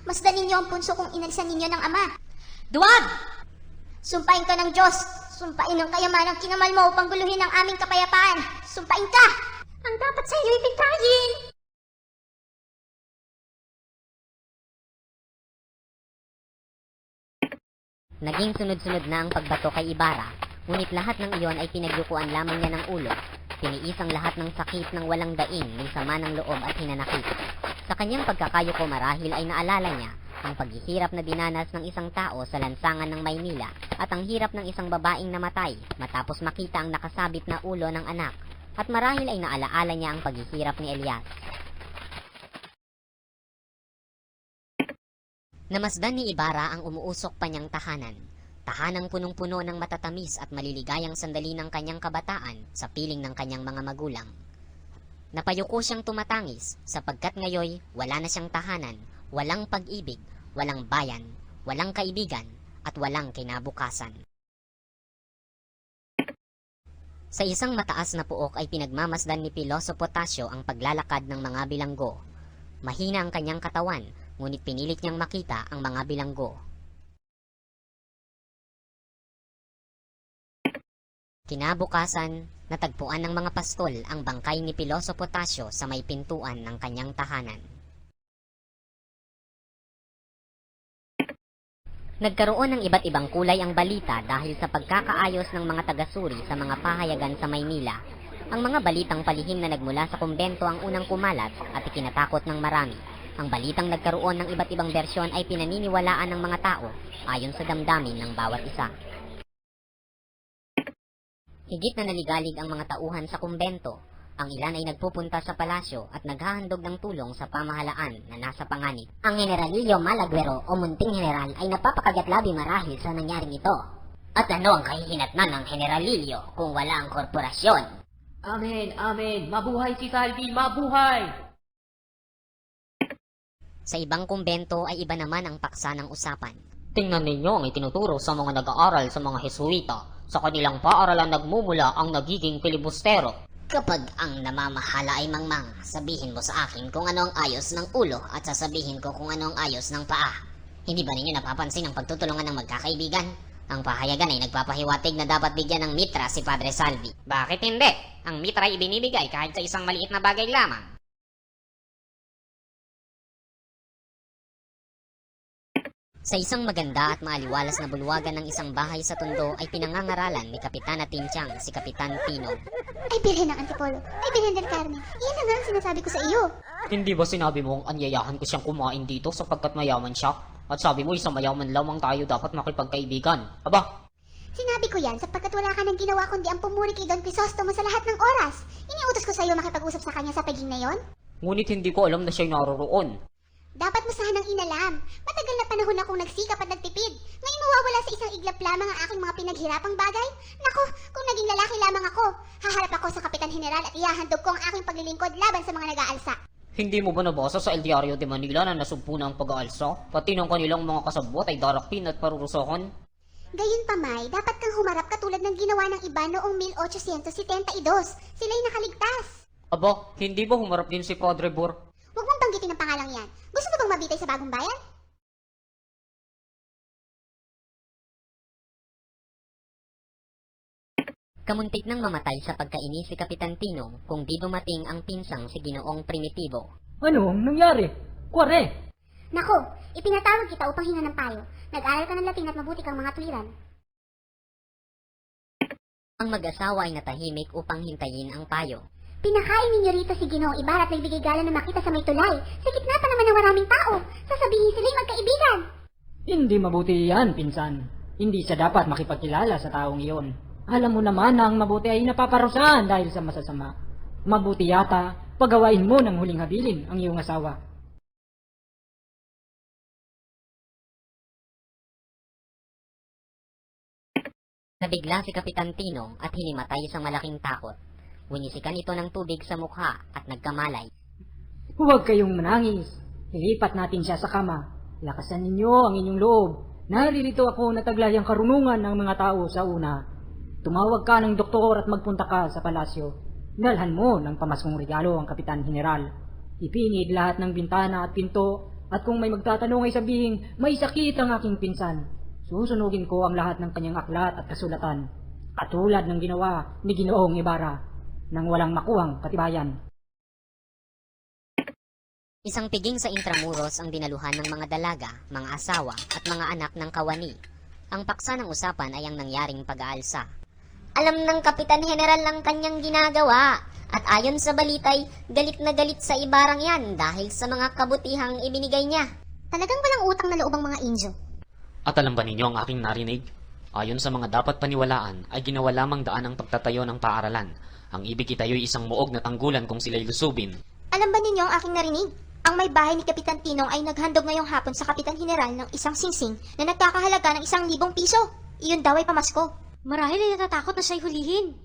Masdan ninyo ang punso kung inalisan ninyo ng ama. Duwag! Sumpain ka ng Diyos! Sumpain ng kayamanang kinamal mo upang guluhin ang aming kapayapaan! Sumpain ka! Ang dapat sa iyo'y bigtayin! Naging sunod-sunod na ang pagbato kay Ibarra, ngunit lahat ng iyon ay pinagyukuan lamang niya ng ulo. Tiniis ang lahat ng sakit ng walang daing, may sama ng loob at hinanakit. Sa kanyang pagkakayuko marahil ay naalala niya ang paghihirap na dinanas ng isang tao sa lansangan ng Maynila at ang hirap ng isang babaeng namatay matapos makita ang nakasabit na ulo ng anak. At marahil ay naalaala niya ang paghihirap ni Elias. Namasdan ni Ibarra ang umuusok pa niyang tahanan. Tahanang punong-puno ng matatamis at maliligayang sandali ng kanyang kabataan sa piling ng kanyang mga magulang. Napayuko siyang tumatangis sapagkat ngayoy wala na siyang tahanan, walang pag-ibig, walang bayan, walang kaibigan, at walang kinabukasan. Sa isang mataas na puok ay pinagmamasdan ni Piloso Potasio ang paglalakad ng mga bilanggo. Mahina ang kanyang katawan, ngunit pinilit niyang makita ang mga bilanggo. Kinabukasan, natagpuan ng mga pastol ang bangkay ni Piloso Potasio sa may pintuan ng kanyang tahanan. Nagkaroon ng iba't ibang kulay ang balita dahil sa pagkakaayos ng mga taga-suri sa mga pahayagan sa Maynila. Ang mga balitang palihim na nagmula sa kumbento ang unang kumalat at ikinatakot ng marami. Ang balitang nagkaroon ng iba't ibang bersyon ay pinaniniwalaan ng mga tao ayon sa damdamin ng bawat isa. Higit na naligalig ang mga tauhan sa kumbento. Ang ilan ay nagpupunta sa palasyo at naghahandog ng tulong sa pamahalaan na nasa panganib. Ang Generalillo Malaguero o Munting General ay napapakagatlabi marahil sa nangyaring ito. At ano ang kahihinatnan ng Generalillo kung wala ang korporasyon? Amen, amen. Mabuhay si Salvi, mabuhay! Sa ibang kumbento ay iba naman ang paksa ng usapan. Tingnan ninyo ang itinuturo sa mga nag-aaral sa mga Jesuita. Sa kanilang paaralan nagmumula ang nagiging pilibustero. Kapag ang namamahala ay mangmang, sabihin mo sa akin kung ano ang ayos ng ulo at sasabihin ko kung ano ang ayos ng paa. Hindi ba ninyo napapansin ang pagtutulungan ng magkakaibigan? Ang pahayagan ay nagpapahiwatig na dapat bigyan ng mitra si Padre Salvi. Bakit hindi? Ang mitra ay ibinibigay kahit sa isang maliit na bagay lamang. Sa isang maganda at maaliwalas na bulwagan ng isang bahay sa Tondo ay pinangangaralan ni Kapitana Tinchang si Kapitan Pino. Ay, bilhin ng Antipolo. Ay, bilhin del Carmen. Iyan na nga ang sinasabi ko sa iyo. Hindi ba sinabi mo anyayahan ko siyang kumain dito sapagkat mayaman siya? At sabi mo isang mayaman lamang tayo dapat makipagkaibigan. Aba, Sinabi ko yan sapagkat wala ka nang ginawa kundi ang pumuri kay Don Crisostomo sa lahat ng oras. Iniutos ko sa iyo makipag-usap sa kanya sa paging na yon. ngunit hindi ko alam na siya'y naroroon. Dapat mo sanang inalam. Matagal na panahon akong nagsikap at nagtipid. Ngayon mawawala sa isang iglap lamang ang aking mga pinaghirapang bagay. Naku, kung naging lalaki lamang ako, haharap ako sa Kapitan General at ihahandog ko ang aking paglilingkod laban sa mga nag-aalsa. Hindi mo ba nabasa sa El Diario de Manila na nasugpo na ang pag-aalsa? Pati ng kanilang mga kasabwat ay darakpin at parurusahan? Gayunpamay, dapat kang humarap katulad ng ginawa ng iba noong 1872. Sila'y nakaligtas. Aba, hindi ba humarap din si Padre Bor? Huwag mong banggitin ang pangalang yan. Gusto mo bang mabitay sa bagong bayan? Kamuntik nang mamatay sa pagkainis si Kapitan Tinong kung di dumating ang pinsang si Ginoong Primitibo. Ano ang nangyari? Kware! Nako, ipinatawag kita upang hinga ng payo. Nag-aral ka ng Latin at mabuti kang mga tuwiran. Ang mag-asawa ay natahimik upang hintayin ang payo. Pinakain ninyo rito si Ginoong Ibarra at nagbigay gala na makita sa may tulay. Sa gitna pa naman ng maraming tao. Sasabihin sila'y magkaibigan. Hindi mabuti yan, pinsan. Hindi siya dapat makipagkilala sa taong iyon. Alam mo naman na ang mabuti ay napaparusahan dahil sa masasama. Mabuti yata, pagawain mo ng huling habilin ang iyong asawa. Nabigla si Kapitan Tinong at hinimatay sa malaking takot. Winisikan ito ng tubig sa mukha at nagkamalay. Huwag kayong manangis. Ilipat natin siya sa kama. Lakasan ninyo ang inyong loob. Naririto ako na taglay ang karunungan ng mga tao sa una. Tumawag ka ng doktor at magpunta ka sa palasyo. Dalhan mo ng pamaskong regalo ang Kapitan General. Ipinid lahat ng bintana at pinto at kung may magtatanong ay sabihin, may sakit ang aking pinsan. Susunugin ko ang lahat ng kanyang aklat at kasulatan. Katulad ng ginawa ni Ginoong Ibarra nang walang makuhang katibayan. Isang piging sa Intramuros ang dinaluhan ng mga dalaga, mga asawa at mga anak ng kawani. Ang paksa ng usapan ay ang nangyaring pag-aalsa. Alam ng Kapitan General ang kanyang ginagawa at ayon sa balitay, galit na galit sa Ibarang yan dahil sa mga kabutihang ibinigay niya. Talagang walang utang na loob ang mga Indio. At alam ba ninyo ang aking narinig? Ayon sa mga dapat paniwalaan, ay ginawa lamang daan ang pagtatayo ng paaralan. Ang ibig itayo'y isang muog na tanggulan kung sila'y lusubin. Alam ba ninyo ang aking narinig? Ang may bahay ni Kapitan Tinong ay naghandog ngayong hapon sa Kapitan General ng isang singsing na nagkakahalaga ng 1,000 piso. Iyon daw ay pamasko. Marahil ay natatakot na siya'y hulihin.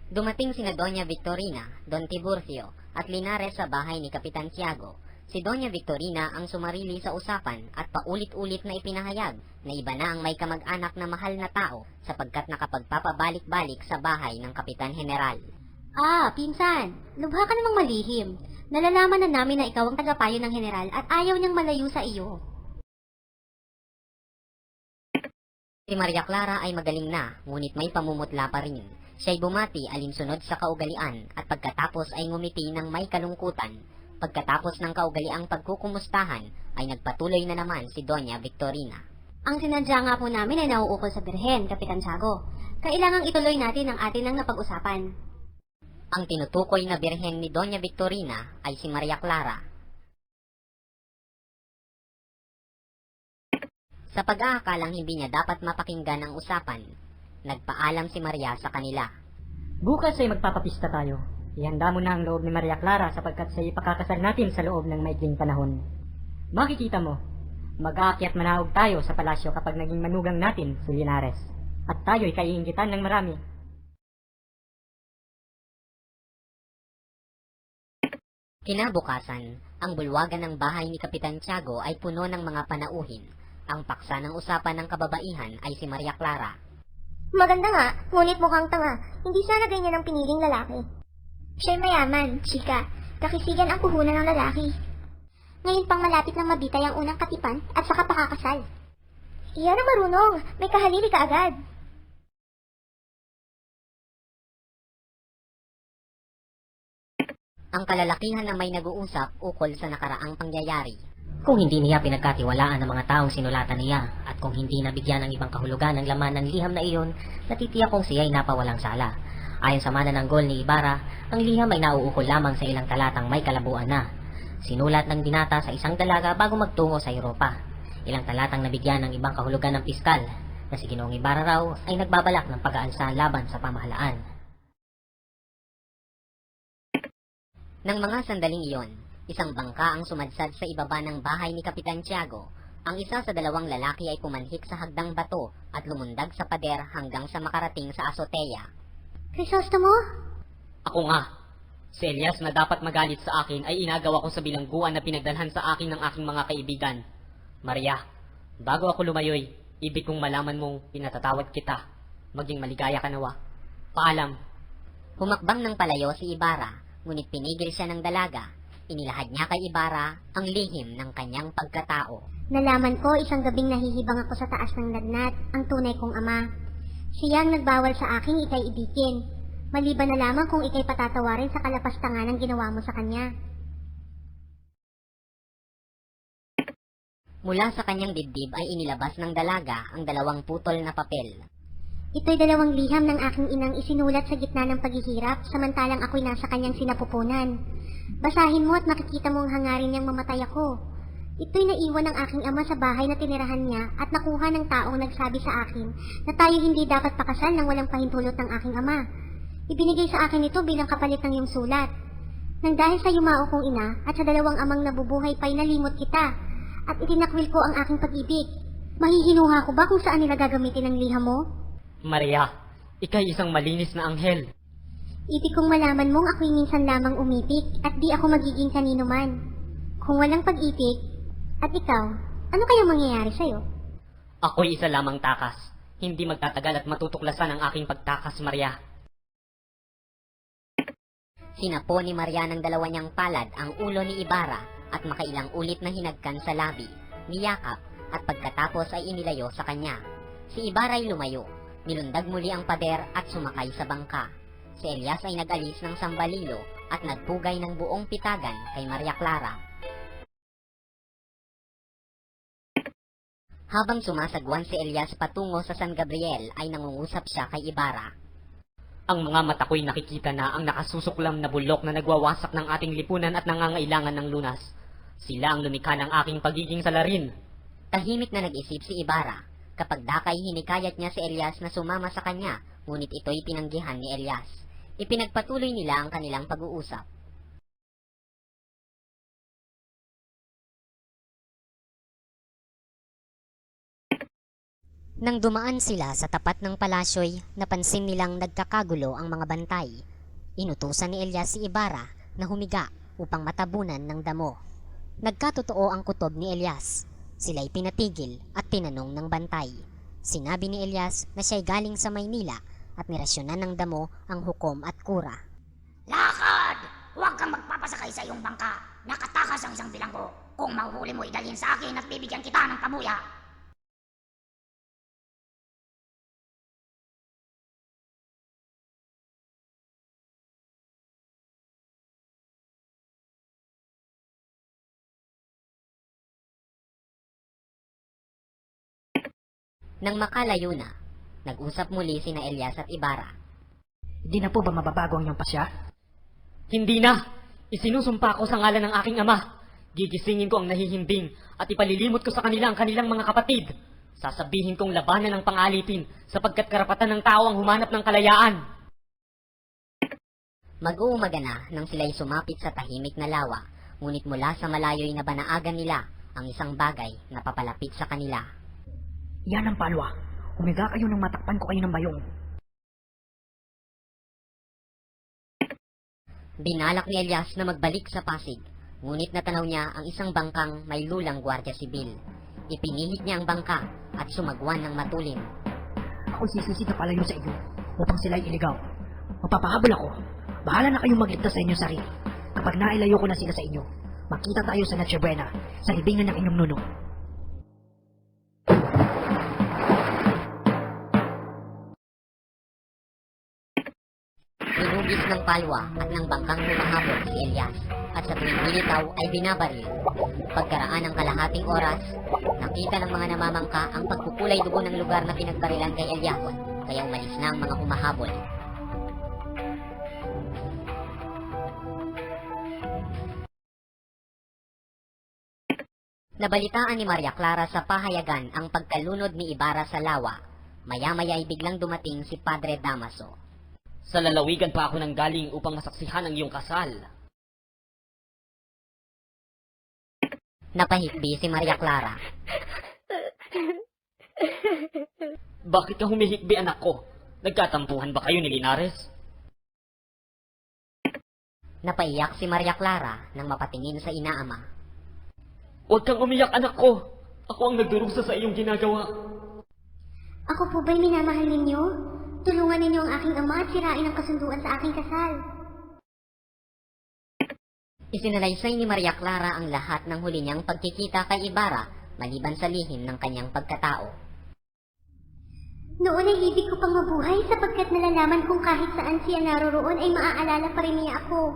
Dumating sina Doña Victorina, Don Tiburcio at Linares sa bahay ni Kapitan Tiago. Si Doña Victorina ang sumarili sa usapan at paulit-ulit na ipinahayag na iba na ang may kamag-anak na mahal na tao sapagkat nakapagpapabalik-balik sa bahay ng Kapitan General. Ah, pinsan, lubha ka namang malihim. Nalalaman na namin na ikaw ang tagapayo ng general at ayaw niyang malayo sa iyo. Si Maria Clara ay magaling na, ngunit may pamumutla pa rin. Siya'y bumati alinsunod sa kaugalian at pagkatapos ay ngumiti ng may kalungkutan. Pagkatapos ng kaugaliang pagkukumustahan ay nagpatuloy na naman si Doña Victorina. Ang sinadya nga po namin ay nauukol sa Birhen, Kapitan Tiago. Kailangang ituloy natin ang atin ang napag-usapan. Ang tinutukoy na birhen ni Doña Victorina ay si Maria Clara. Sa pag-aakalang hindi niya dapat mapakinggan ang usapan, nagpaalam si Maria sa kanila. Bukas ay magpapapista tayo. Ihanda mo na ang loob ni Maria Clara sapagkat sa ipakakasal natin sa loob ng maikling panahon. Makikita mo, mag-aakyat manaog tayo sa palasyo kapag naging manugang natin si Linares. At tayo'y kaiingitan ng marami. Kinabukasan, ang bulwagan ng bahay ni Kapitan Tiago ay puno ng mga panauhin. Ang paksa ng usapan ng kababaihan ay si Maria Clara. Maganda nga, ngunit mukhang tanga. Hindi sana ganyan ang piniling lalaki. Siya'y mayaman, chika. Kakisigan ang puhunan ng lalaki. Ngayon pang malapit ng mabitay ang unang katipan at saka pakakasal. Iyan ang marunong. May kahalili ka agad. Ang kalalakihan na may nag-uusap ukol sa nakaraang pangyayari. Kung hindi niya pinagkatiwalaan ng mga taong sinulatan niya at kung hindi nabigyan ng ibang kahulugan ng laman ng liham na iyon, natitiyak kong siya'y napawalang sala. Ayon sa manananggol ni Ibarra, ang liham ay nauukol lamang sa ilang talatang may kalabuan na. Sinulat ng binata sa isang dalaga bago magtungo sa Europa. Ilang talatang nabigyan ng ibang kahulugan ng piskal, na si Ginoong Ibarra raw ay nagbabalak ng pag-aalsa laban sa pamahalaan. Nang mga sandaling iyon, isang bangka ang sumadsad sa ibaba ng bahay ni Kapitan Tiago. Ang isa sa dalawang lalaki ay pumanhik sa hagdang bato at lumundag sa pader hanggang sa makarating sa azotea. Crisostomo? Ako nga. Si Elias na dapat magalit sa akin ay inagaw ako sa bilangguan na pinagdalhan sa akin ng aking mga kaibigan. Maria, bago ako lumayoy, ibig kong malaman mong pinatatawad kita. Maging maligaya ka nawa. Paalam. Humakbang ng palayo si Ibarra, ngunit pinigil siya ng dalaga. Inilahad niya kay Ibarra ang lihim ng kanyang pagkatao. Nalaman ko isang gabing nahihibang ako sa taas ng lagnat, ang tunay kong ama. Siya ang nagbawal sa aking ikay ibigin, maliban na lamang kung ikay patatawarin sa kalapastangan ng ginawa mo sa kanya. Mula sa kanyang dibdib ay inilabas ng dalaga ang 2 putol na papel. Ito'y 2 liham ng aking inang isinulat sa gitna ng paghihirap, samantalang ako'y nasa kanyang sinapupunan. Basahin mo at makikita mo ang hangarin niyang mamatay ako. Ito'y naiwan ng aking ama sa bahay na tinirahan niya at nakuha ng taong nagsabi sa akin na tayo hindi dapat pakasal nang walang pahintulot ng aking ama. Ibinigay sa akin ito bilang kapalit ng iyong sulat. Nang dahil sa yumao kong ina at sa 2 amang nabubuhay pa'y nalimot kita at itinakwil ko ang aking pag-ibig. Mahihinuha ko ba kung saan nila gagamitin ang liham mo? Maria, ikay isang malinis na anghel. Ibig kong malaman mong ako'y minsan lamang umibig at di ako magiging kanino man. Kung walang pag-ibig, at ikaw, ano kaya mangyayari sa'yo? Ako'y isa lamang takas. Hindi magtatagal at matutuklasan ang aking pagtakas, Maria. Sinapo ni Maria ng 2 niyang palad ang ulo ni Ibarra at makailang ulit na hinagkan sa labi, niyakap at pagkatapos ay inilayo sa kanya. Si Ibarra ay lumayo, nilundag muli ang pader at sumakay sa bangka. Si Elias ay nag-alis ng sambalilo at nagpugay ng buong pitagan kay Maria Clara. Habang sumasagwan si Elias patungo sa San Gabriel ay nangungusap siya kay Ibarra. Ang mga mata ko'y nakikita na ang nakasusuklam na bulok na nagwawasak ng ating lipunan at nangangailangan ng lunas. Sila ang lumikha ng aking pagiging salarin. Tahimik na nag-isip si Ibarra. Kapag dakay hinikayat niya si Elias na sumama sa kanya, ngunit ito'y pinanggihan ni Elias. Ipinagpatuloy nila ang kanilang pag-uusap. Nang dumaan sila sa tapat ng palasyo'y napansin nilang nagkakagulo ang mga bantay. Inutusan ni Elias si Ibarra na humiga upang matabunan ng damo. Nagkatotoo ang kutob ni Elias. Sila'y pinatigil at tinanong ng bantay. Sinabi ni Elias na siya'y galing sa Maynila at nirasyonan ng damo ang hukom at kura. Lakad! Huwag kang magpapasakay sa iyong bangka. Nakatakas ang isang bilanggo. Kung mahuhuli mo, idalhin sa akin at bibigyan kita ng pabuya. Nang makalayo na, nag-usap muli sina Elias at Ibarra. Hindi na po ba mababago ang iyong pasya? Hindi na! Isinusumpa ko sa ngalan ng aking ama. Gigisingin ko ang nahihimbing at ipalilimot ko sa kanila ang kanilang mga kapatid. Sasabihin kong labanan ng pangalipin sapagkat karapatan ng tao ang humanap ng kalayaan. Mag-uumaga na nang sila'y sumapit sa tahimik na lawa, ngunit mula sa malayo'y nabanaagan nila ang isang bagay na papalapit sa kanila. Yan ang palwa. Humiga kayo nang matakpan ko kayo ng bayong. Binalak ni Elias na magbalik sa Pasig, ngunit natanaw niya ang isang bangkang may lulang gwardiya sibil. Ipinilit niya ang bangka at sumagwan ng matulin. Ako'y sisisid na palayo sa inyo upang sila'y iligaw. Mapapahabol ako. Bahala na kayong magligtas sa inyong sarili. Kapag nailayo ko na sila sa inyo, makita tayo sa Noche Buena, sa libingan ng inyong nuno. Hinugis ng palwa at ng bangkang humahabol si Elias at sa tuwing militaw ay binabaril. Pagkaraan ng kalahating oras, nakita ng mga namamangka ang pagkukulay dugo ng lugar na pinagbarilan kay Elias, kaya umalis na ang mga humahabol. Nabalitaan ni Maria Clara sa pahayagan ang pagkalunod ni Ibarra sa lawa. Maya-maya ay biglang dumating si Padre Damaso. Sa lalawigan pa ako nang galing upang masaksihan ang iyong kasal. Napahikbi si Maria Clara. Bakit ka humihikbi, anak ko? Nagkatampuhan ba kayo ni Linares? Napaiyak si Maria Clara nang mapatingin sa inaama. Huwag kang umiyak, anak ko. Ako ang nagdurusa sa iyong ginagawa. Ako po ba'y minamahal ninyo? Tulungan ninyo ang aking ama at sirain ang kasunduan sa aking kasal. Isinalaysay ni Maria Clara ang lahat ng huli niyang pagkikita kay Ibarra maliban sa lihim ng kanyang pagkatao. Noon ay ibig ko pang mabuhay sapagkat nalalaman kong kahit saan siya naroroon ay maaalala pa rin niya ako.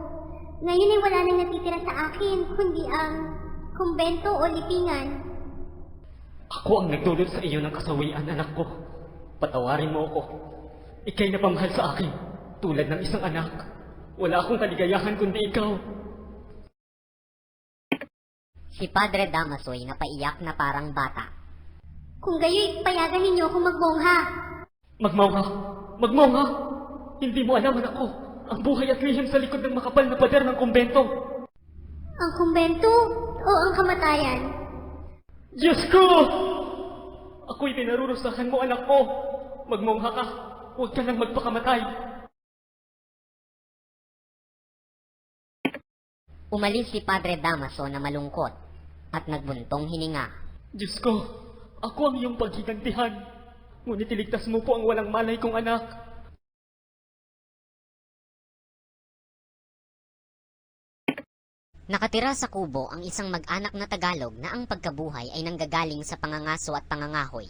Ngayon ay wala nang natitira sa akin, kundi ang kumbento o lipingan. Ako ang nagdulot sa iyo ng kasawian, anak ko. Patawarin mo ako. Ika'y napamahal sa akin, tulad ng isang anak. Wala akong kaligayahan kundi ikaw. Si Padre Damasoy napaiyak na parang bata. Kung gayo'y payagan ninyo akong magmongha. Magmongha! Magmongha! Hindi mo alam, anak ko. Ang buhay at lihim sa likod ng makapal na pader ng kumbento. Ang kumbento o ang kamatayan? Diyos ko! Ako'y pinarurusahan mo, anak ko. Magmongha ka. Huwag ka nang magpakamatay. Umalis si Padre Damaso na malungkot at nagbuntong hininga. Diyos ko, ako ang iyong paghigantihan. Ngunit iligtas mo po ang walang malay kong anak. Nakatira sa kubo ang isang mag-anak na Tagalog na ang pagkabuhay ay nanggagaling sa pangangaso at pangangahoy.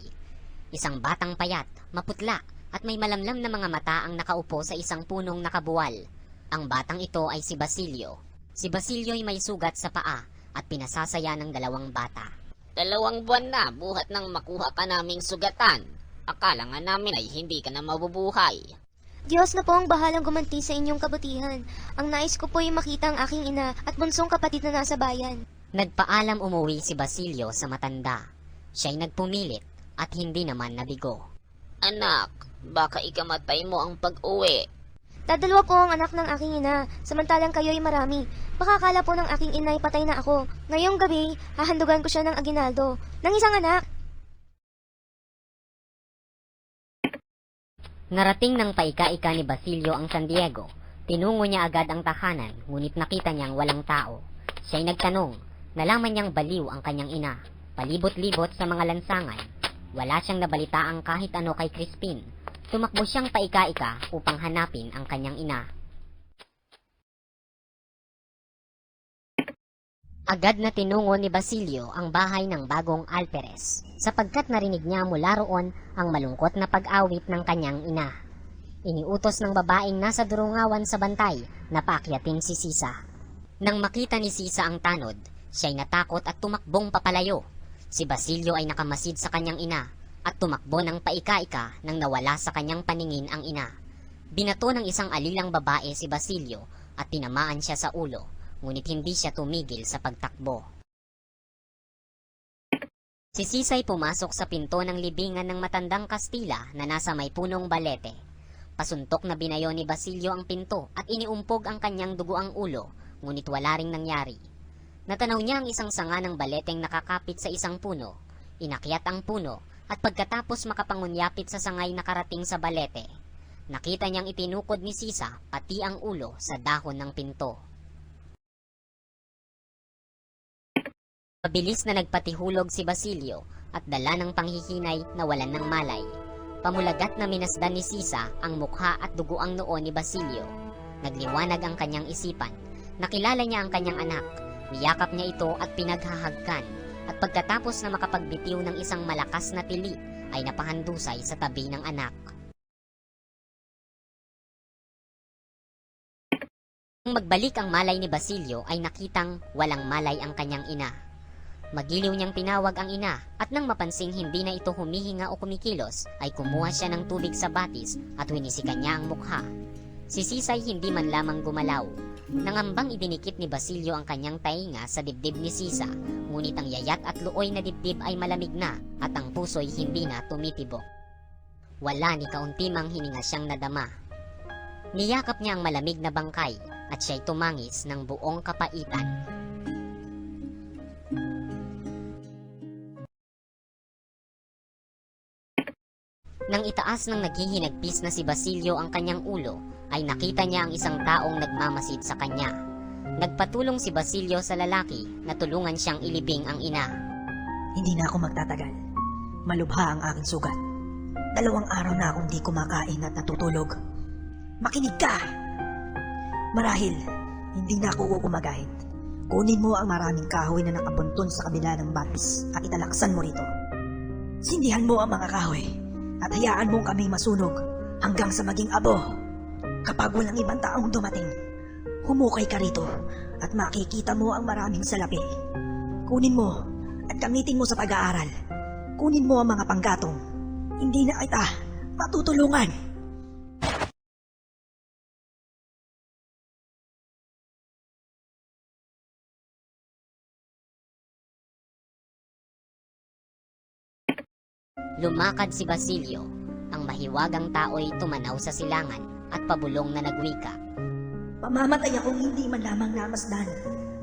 Isang batang payat, maputla, at may malamlam na mga mata ang nakaupo sa isang punong nakabuwal. Ang batang ito ay si Basilio. Si Basilio ay may sugat sa paa at pinasasaya ng dalawang bata. 2 buwan na buhat nang makuha ka naming sugatan. Akala nga namin ay hindi ka na mabubuhay. Diyos na po ang bahalang gumanti sa inyong kabutihan. Ang nais ko po ay makita ang aking ina at bunsong kapatid na nasa bayan. Nagpaalam umuwi si Basilio sa matanda. Siya'y nagpumilit at hindi naman nabigo. Anak, baka ikamatay mo ang pag-uwi. Dadalawa po ang anak ng aking ina, samantalang kayo'y marami. Baka akala po ng aking ina ay patay na ako. Ngayong gabi, hahandugan ko siya ng aginaldo, ng isang anak. Narating ng paika-ika ni Basilio ang San Diego. Tinungo niya agad ang tahanan, ngunit nakita niyang walang tao. Siya'y nagtanong, nalaman niyang baliw ang kanyang ina. Palibot-libot sa mga lansangan. Wala siyang nabalitaang kahit ano kay Crispin. Tumakbo siyang paika-ika upang hanapin ang kanyang ina. Agad na tinungo ni Basilio ang bahay ng bagong Alperes, sapagkat narinig niya mula roon ang malungkot na pag-awit ng kanyang ina. Iniutos ng babaeng nasa durungawan sa bantay na paakyatin si Sisa. Nang makita ni Sisa ang tanod, siya'y natakot at tumakbong papalayo. Si Basilio ay nakamasid sa kanyang ina at tumakbo ng paika-ika nang nawala sa kanyang paningin ang ina. Binato ng isang alilang babae si Basilio at tinamaan siya sa ulo, ngunit hindi siya tumigil sa pagtakbo. Si Sisay pumasok sa pinto ng libingan ng matandang Kastila na nasa may punong balete. Pasuntok na binayo ni Basilio ang pinto at iniumpog ang kanyang dugoang ulo, ngunit wala ring nangyari. Natanaw niya ang isang sanga ng baleteng nakakapit sa isang puno. Inakyat ang puno at pagkatapos makapangunyapit sa sangay nakarating sa balete, nakita niyang itinukod ni Sisa pati ang ulo sa dahon ng pinto. Mabilis na nagpatihulog si Basilio at dala ng panghihinay na walan ng malay. Pamulagat na minasdan ni Sisa ang mukha at dugoang noo ni Basilio. Nagliwanag ang kanyang isipan. Nakilala niya ang kanyang anak. Niyakap niya ito at pinaghahagkan. At pagkatapos na makapagbitiw ng isang malakas na tili, ay napahandusay sa tabi ng anak. Nang magbalik ang malay ni Basilio ay nakitang walang malay ang kanyang ina. Magiliw niyang tinawag ang ina at nang mapansing hindi na ito humihinga o kumikilos ay kumuha siya ng tubig sa batis at winisikan niya ang mukha. Si Sisay hindi man lamang gumalaw. Nangambang idinikit ni Basilio ang kanyang tainga sa dibdib ni Sisa, ngunit ang yayat at luoy na dibdib ay malamig na at ang puso'y hindi na tumitibok. Wala ni kaunti mang hininga siyang nadama. Niyakap niya ang malamig na bangkay at siya'y tumangis ng buong kapaitan. Nang itaas ng naghihinagpis na si Basilio ang kanyang ulo, ay nakita niya ang isang taong nagmamasid sa kanya. Nagpatulong si Basilio sa lalaki na tulungan siyang ilibing ang ina. Hindi na ako magtatagal. Malubha ang aking sugat. 2 araw na akong di kumakain at natutulog. Makinig ka! Marahil, hindi na ako kukumagahit. Kunin mo ang maraming kahoy na nakabunton sa kabila ng batis at italaksan mo rito. Sindihan mo ang mga kahoy at hayaan mong kaming masunog hanggang sa maging abo. Kapag walang ibang taong dumating, humukay ka rito at makikita mo ang maraming salapi. Kunin mo at gamitin mo sa pag-aaral. Kunin mo ang mga panggatong. Hindi na kita matutulungan. Lumakad si Basilio. Ang mahiwagang tao'y tumanaw sa silangan at pabulong na nagwika. Mamamatay akong hindi man lamang namasdan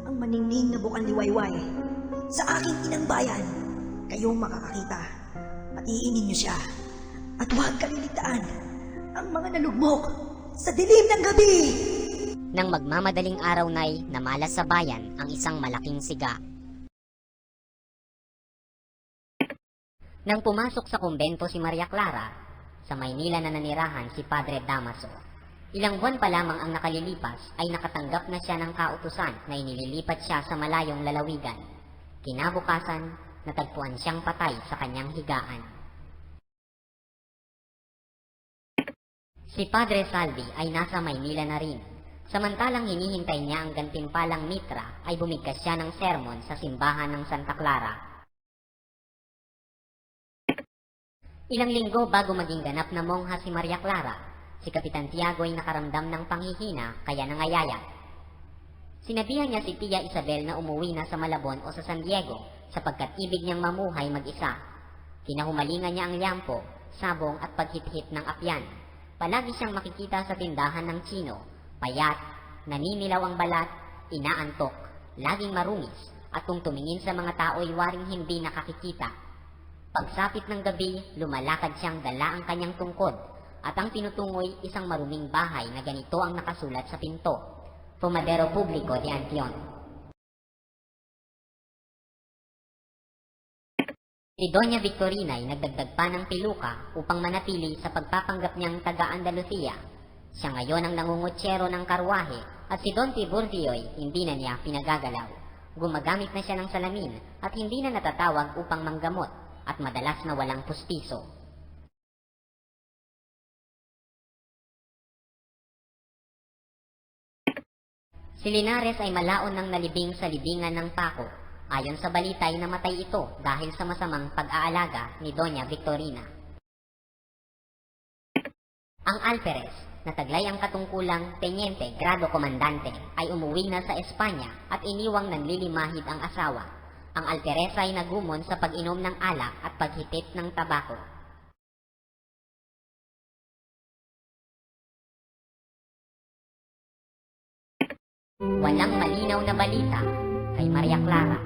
ang maningning na bukang liwayway. Sa aking inang bayan, kayong makakakita. Patiin niyo siya at huwag kaliligtaan ang mga nalugmok sa dilim ng gabi. Nang magmamadaling araw na'y namalas sa bayan ang isang malaking siga. Nang pumasok sa kumbento si Maria Clara, sa Maynila na nanirahan si Padre Damaso. Ilang buwan pa lamang ang nakalilipas ay nakatanggap na siya ng kautusan na inililipat siya sa malayong lalawigan. Kinabukasan, natagpuan siyang patay sa kanyang higaan. Si Padre Salvi ay nasa Maynila na rin. Samantalang hinihintay niya ang gantimpalang mitra ay bumigkas siya ng sermon sa simbahan ng Santa Clara. Ilang linggo bago maging ganap na mongha si Maria Clara, si Kapitan Tiago ay nakaramdam ng panghihina kaya nangayayat. Sinabihan niya si Tia Isabel na umuwi na sa Malabon o sa San Diego sapagkat ibig niyang mamuhay mag-isa. Kinahumalingan niya ang liyampo, sabong at paghit-hit ng apyan. Palagi siyang makikita sa tindahan ng Chino, payat, naninilaw ang balat, inaantok, laging marungis, at kung tumingin sa mga tao'y waring hindi nakakikita. Pagsapit ng gabi, lumalakad siyang dala ang kanyang tungkod at ang tinutungoy isang maruming bahay na ganito ang nakasulat sa pinto, Fumadero Publico de Antion. Si Doña Victorina ay nagdagdag pa ng piluka upang manatili sa pagpapanggap niyang taga-Andalusia. Siya ngayon ang nangungutsero ng karwahe at si Don Tiburcio'y hindi na niya pinagagalaw. Gumagamit na siya ng salamin at hindi na natatawag upang manggamot at madalas na walang pustiso. Si Linares ay malaon ng nalibing sa libingan ng pako. Ayon sa balita ay namatay ito dahil sa masamang pag-aalaga ni Doña Victorina. Ang Alferez, na taglay ang katungkulang Teniente Grado Komandante, ay umuwi na sa Espanya at iniwang nanlilimahid ang asawa. Ang Alfereza ay nagumon sa pag-inom ng alak at paghitit ng tabako. Walang malinaw na balita kay Maria Clara.